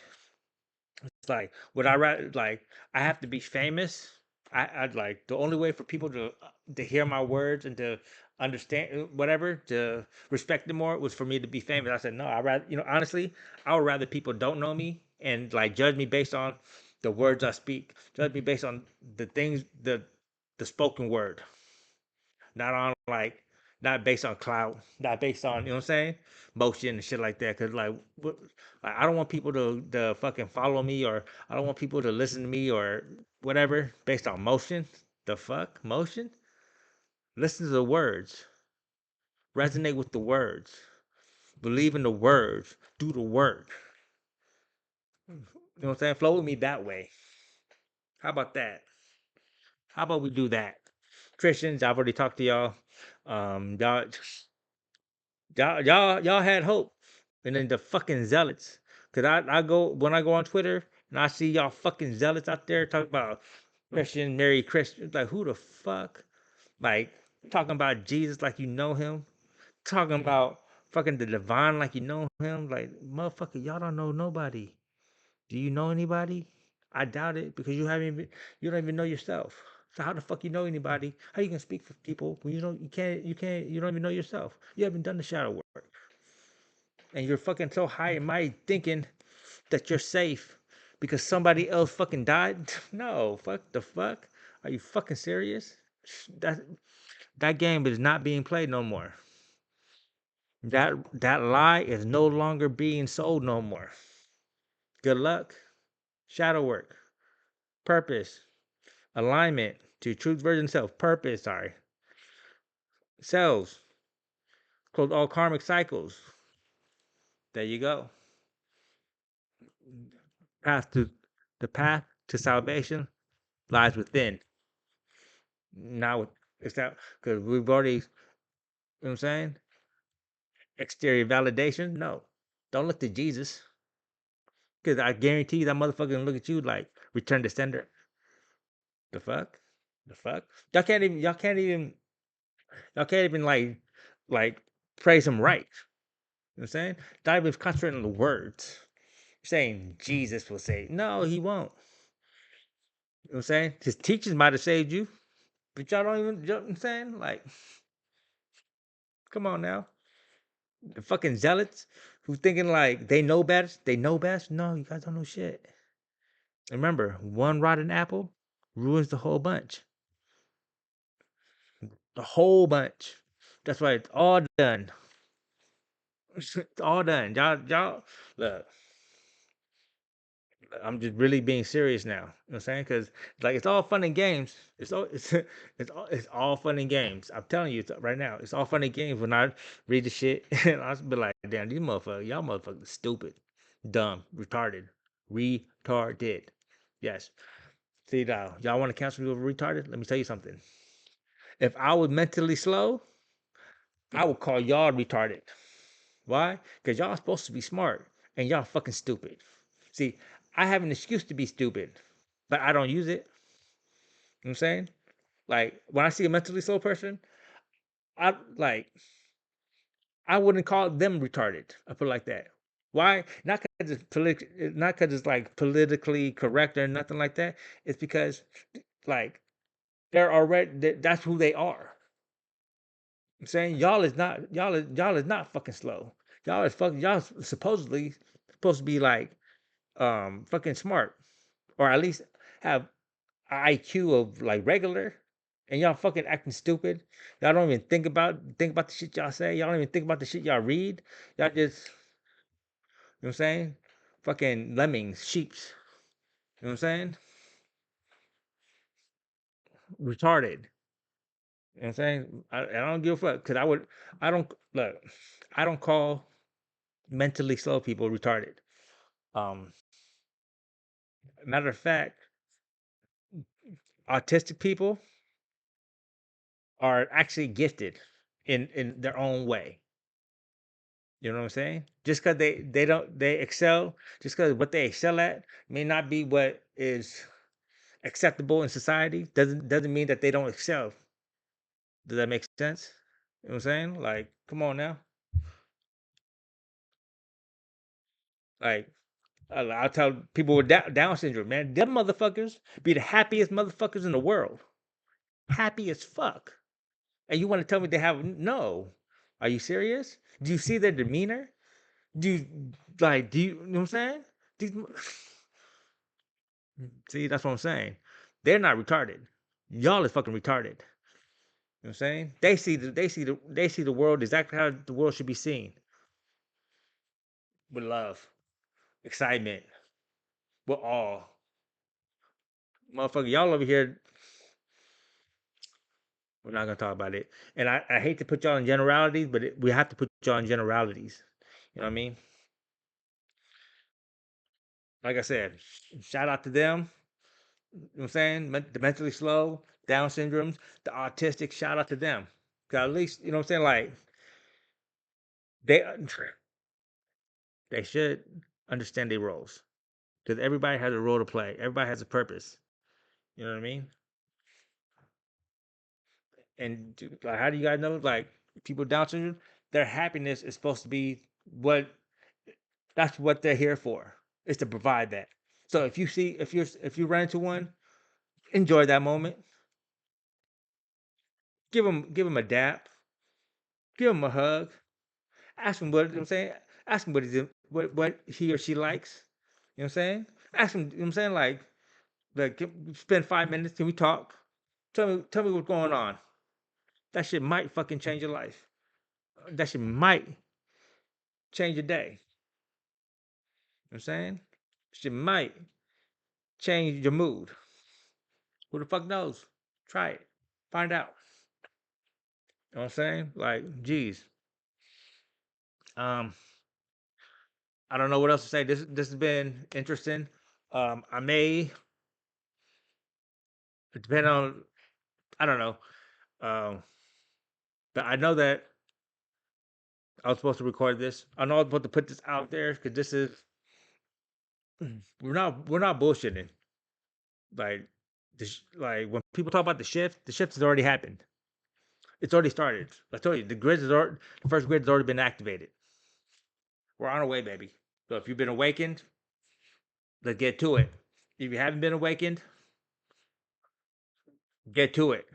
"It's like, would I rather like I have to be famous? I'd like the only way for people to hear my words and to understand whatever to respect them more was for me to be famous." I said, "No, I rather honestly, I would rather people don't know me and like judge me based on the words I speak, judge me based on the things the spoken word." Not on like not based on clout, not based on, you know what I'm saying, motion and shit like that. Cause like I don't want people to fucking follow me, or I don't want people to listen to me or whatever based on motion. The fuck motion? Listen to the words, resonate with the words, believe in the words, do the work. You know what I'm saying? Flow with me that way. How about that? How about we do that? Christians, I've already talked to y'all. Y'all y'all had hope, and then the fucking zealots. Cause I go when I go on Twitter and I see y'all fucking zealots out there talking about Christian, Mary Christian. Like who the fuck? Like talking about Jesus like you know him. Talking about fucking the divine like you know him. Like motherfucker, y'all don't know nobody. Do you know anybody? I doubt it because you don't even know yourself. So how the fuck you know anybody? How you gonna speak for people when you don't even know yourself? You haven't done the shadow work, and you're fucking so high and mighty thinking that you're safe because somebody else fucking died. No, fuck the fuck. Are you fucking serious? That that game is not being played no more. That lie is no longer being sold no more. Good luck. Shadow work. Purpose. Alignment to truth version self. Purpose, sorry. Selves. Close all karmic cycles. There you go. Path to the path to salvation lies within. Now it's not because we've already, you know what I'm saying? Exterior validation. No. Don't look to Jesus. Because I guarantee you that motherfucker gonna look at you like return to sender. The fuck? The fuck? Y'all can't even like praise him right. You know what I'm saying? Not even concentrating on the words. Saying Jesus will save. No, he won't. You know what I'm saying? His teachings might have saved you, but y'all don't even, you know what I'm saying? Like, come on now. The fucking zealots who thinking like they know best. No, you guys don't know shit. Remember, one rotten apple ruins the whole bunch. The whole bunch. That's why it's all done. It's all done. Y'all, look, I'm just really being serious now. You know what I'm saying? Because like it's all fun and games. It's all fun and games. I'm telling you right now, it's all fun and games when I read the shit and I'll be like, damn, these motherfuckers, y'all motherfuckers stupid, dumb, retarded, retarded. Yes. See now, y'all want to cancel me over retarded? Let me tell you something. If I was mentally slow, I would call y'all retarded. Why? Because y'all supposed to be smart and y'all fucking stupid. See, I have an excuse to be stupid, but I don't use it. You know what I'm saying? Like when I see a mentally slow person, I like I wouldn't call them retarded. I put it like that. Why? Not because not because it's like politically correct or nothing like that. It's because like they're already that's who they are. I'm saying y'all is not fucking slow. Y'all supposedly supposed to be like fucking smart or at least have a IQ of like regular, and y'all fucking acting stupid. Y'all don't even think about the shit y'all say. Y'all don't even think about the shit y'all read. Y'all just, you know what I'm saying? Fucking lemmings, sheeps. You know what I'm saying? Retarded. You know what I'm saying? I don't give a fuck because I don't look. I don't call mentally slow people retarded. Um, Matter of fact, autistic people are actually gifted in their own way. You know what I'm saying? Just because they excel, just because what they excel at may not be what is acceptable in society, doesn't mean that they don't excel. Does that make sense? You know what I'm saying? Like, come on now. Like, I'll tell people with Down syndrome, man, them motherfuckers be the happiest motherfuckers in the world, happy as fuck. And you want to tell me they have no? Are you serious? Do you see their demeanor? Do you do you know what I'm saying? These, see, that's what I'm saying. They're not retarded. Y'all is fucking retarded. You know what I'm saying? They see the world exactly how the world should be seen. With love, excitement, with awe. Motherfucker, y'all over here, we're not gonna talk about it. And I hate to put y'all in generalities, but we have to put y'all in generalities. You know what I mean? Like I said, shout out to them. You know what I'm saying? The mentally slow, Down syndromes, the autistic, shout out to them. Cause at least, you know what I'm saying? Like they they should understand their roles. Because everybody has a role to play. Everybody has a purpose. You know what I mean? And like, how do you guys know? Like people with Down syndrome, their happiness is supposed to be what that's what they're here for. Is to provide that. So if you run into one, enjoy that moment. Give them a dap. Give them a hug. Ask him what I'm saying. Ask him what he or she likes. You know what I'm saying? Ask him. You know what I'm saying spend 5 minutes. Can we talk? Tell me what's going on. That shit might fucking change your life. That shit might change your day. You know what I'm saying? Shit might change your mood. Who the fuck knows? Try it. Find out. You know what I'm saying? Like, geez. Um, I don't know what else to say. This has been interesting. I may depend on I don't know. Um, but I know that I was supposed to record this. I know I was supposed to put this out there because this is we're not bullshitting. Like like when people talk about the shift has already happened. It's already started. I told you the first grid has already been activated. We're on our way, baby. So if you've been awakened, let's get to it. If you haven't been awakened, get to it.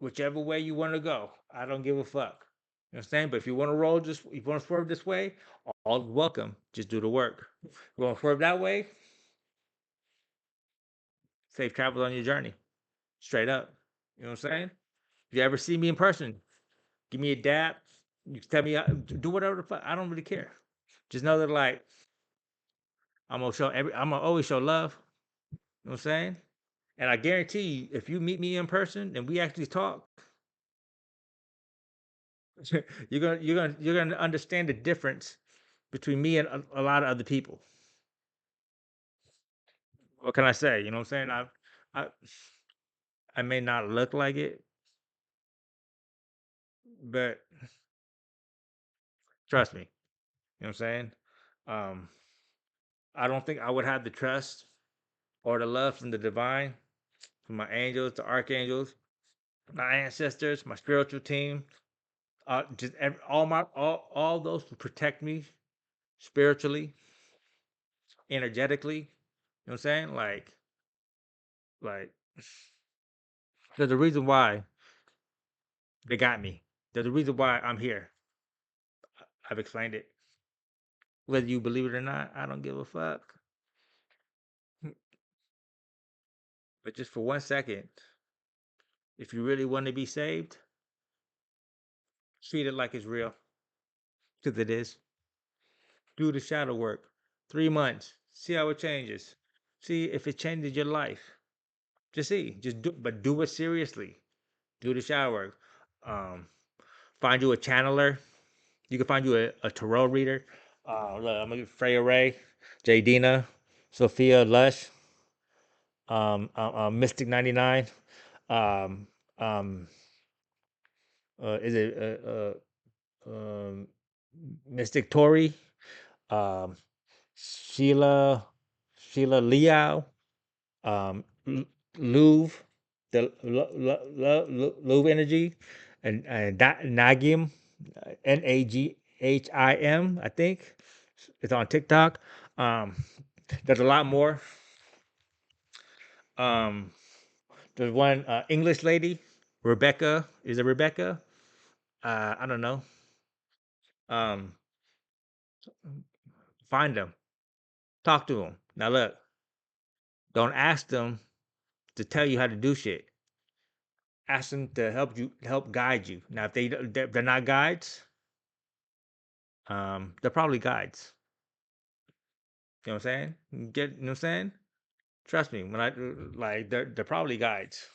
Whichever way you want to go, I don't give a fuck. You know what I'm saying? But if you want to roll just, if you want to swerve this way, all welcome. Just do the work. If you want to swerve that way, safe travels on your journey. Straight up. You know what I'm saying? If you ever see me in person, give me a dap. You can tell me, do whatever the fuck. I don't really care. Just know that, like, I'm gonna always show love. You know what I'm saying? And I guarantee you, if you meet me in person and we actually talk, you're gonna understand the difference between me and a lot of other people. What can I say? You know what I'm saying? I I may not look like it, but trust me. You know what I'm saying? Um, I don't think I would have the trust or the love from the divine, from my angels, the archangels, my ancestors, my spiritual team, all those to protect me, spiritually, energetically. You know what I'm saying? Like, there's a reason why they got me. There's a reason why I'm here. I've explained it. Whether you believe it or not, I don't give a fuck. But just for 1 second, if you really want to be saved, treat it like it's real. Because it is. Do the shadow work. 3 months. See how it changes. See if it changes your life. Just see. Just do, but do it seriously. Do the shadow work. Um, find you a channeler. You can find you a tarot reader. Look, I'm gonna Freya Ray, Jadina, Sophia Lush, Mystic 99. Um, um, is it Mystic Tori? Um, Sheila Sheila Liao. Louvre, the Louvre Energy, and Nagim, Naghim, I think. It's on TikTok. Um, there's a lot more. Um, there's one English lady, Rebecca. Is it Rebecca? I don't know. Um, find them, talk to them. Now look, don't ask them to tell you how to do shit. Ask them to help guide you. Now, if they're not guides, they're probably guides. You know what I'm saying? You know what I'm saying? Trust me, when I like, they're probably guides.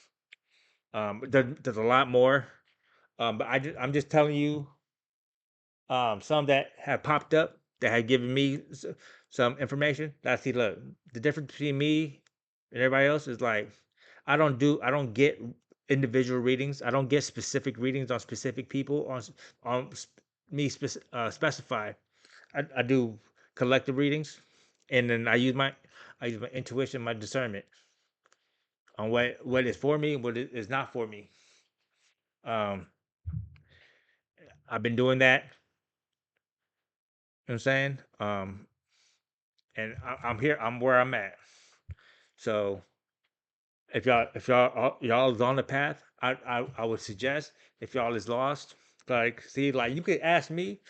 There's a lot more. But I'm just telling you, some that have popped up that have given me some information. That see, look, the difference between me and everybody else is like, I don't get individual readings. I don't get specific readings on specific people on specified. I do collective readings, and then I use my intuition, my discernment on what is for me and what is not for me. Um, I've been doing that. You know what I'm saying? And I'm here. I'm where I'm at. So if y'all is on the path, I would suggest, if y'all is lost, like, see, like, you could ask me.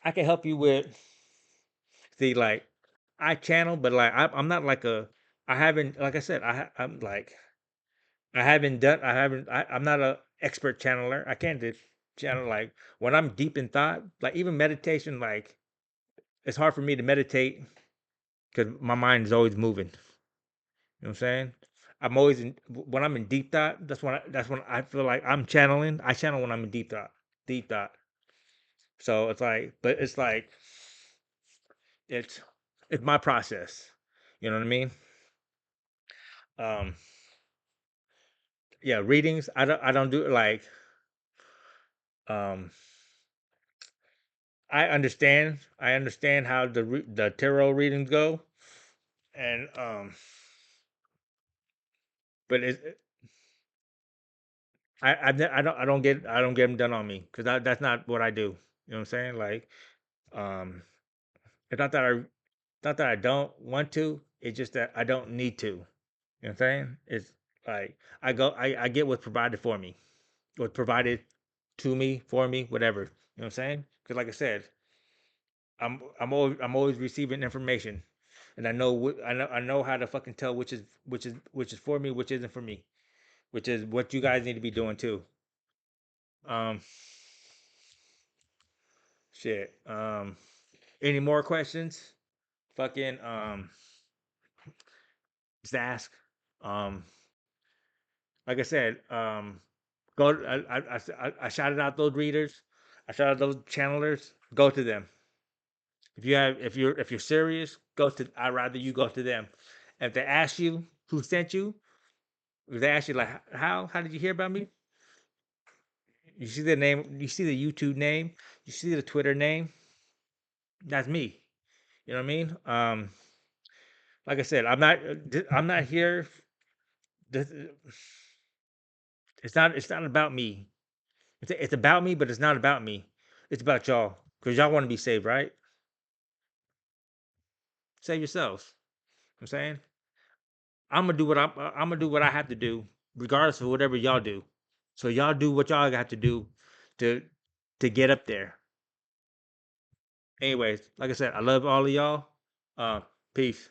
I can help you with, see, like, I channel, but like, I'm not like a. I haven't, like I said, I'm like, I'm not a expert channeler. I can't just channel, like, when I'm deep in thought, like, even meditation, like, it's hard for me to meditate because my mind is always moving. You know what I'm saying? I'm always when I'm in deep thought. That's when I feel like I'm channeling. I channel when I'm in deep thought. Deep thought. So it's like, but it's like, it's it's my process. You know what I mean? Um, yeah, readings. I don't do it like, um I understand how the tarot readings go, and but I don't get them done on me because that's not what I do. You know what I'm saying? Like, um, it's not that I don't want to. It's just that I don't need to. You know what I'm saying? It's like, I get what's provided for me, what's provided to me, for me, whatever. You know what I'm saying? Because like I said, I'm always receiving information, and I know how to fucking tell which is for me, which isn't for me, which is what you guys need to be doing too. Um, shit. Any more questions? Fucking just ask. Um, like I said, go. I shouted out those readers. I shouted out those channelers. Go to them. If you're serious, go to. I'd rather you go to them. If they ask you who sent you, if they ask you, like, how did you hear about me? You see the name, you see the YouTube name, you see the Twitter name. That's me. You know what I mean? Like I said, I'm not here. This, it's not about me. It's about me, but it's not about me. It's about y'all because y'all want to be saved, right? Save yourselves. I'm saying I'm gonna do what I have to do, regardless of whatever y'all do. So y'all do what y'all got to do to get up there. Anyways, like I said, I love all of y'all. Uh, Peace.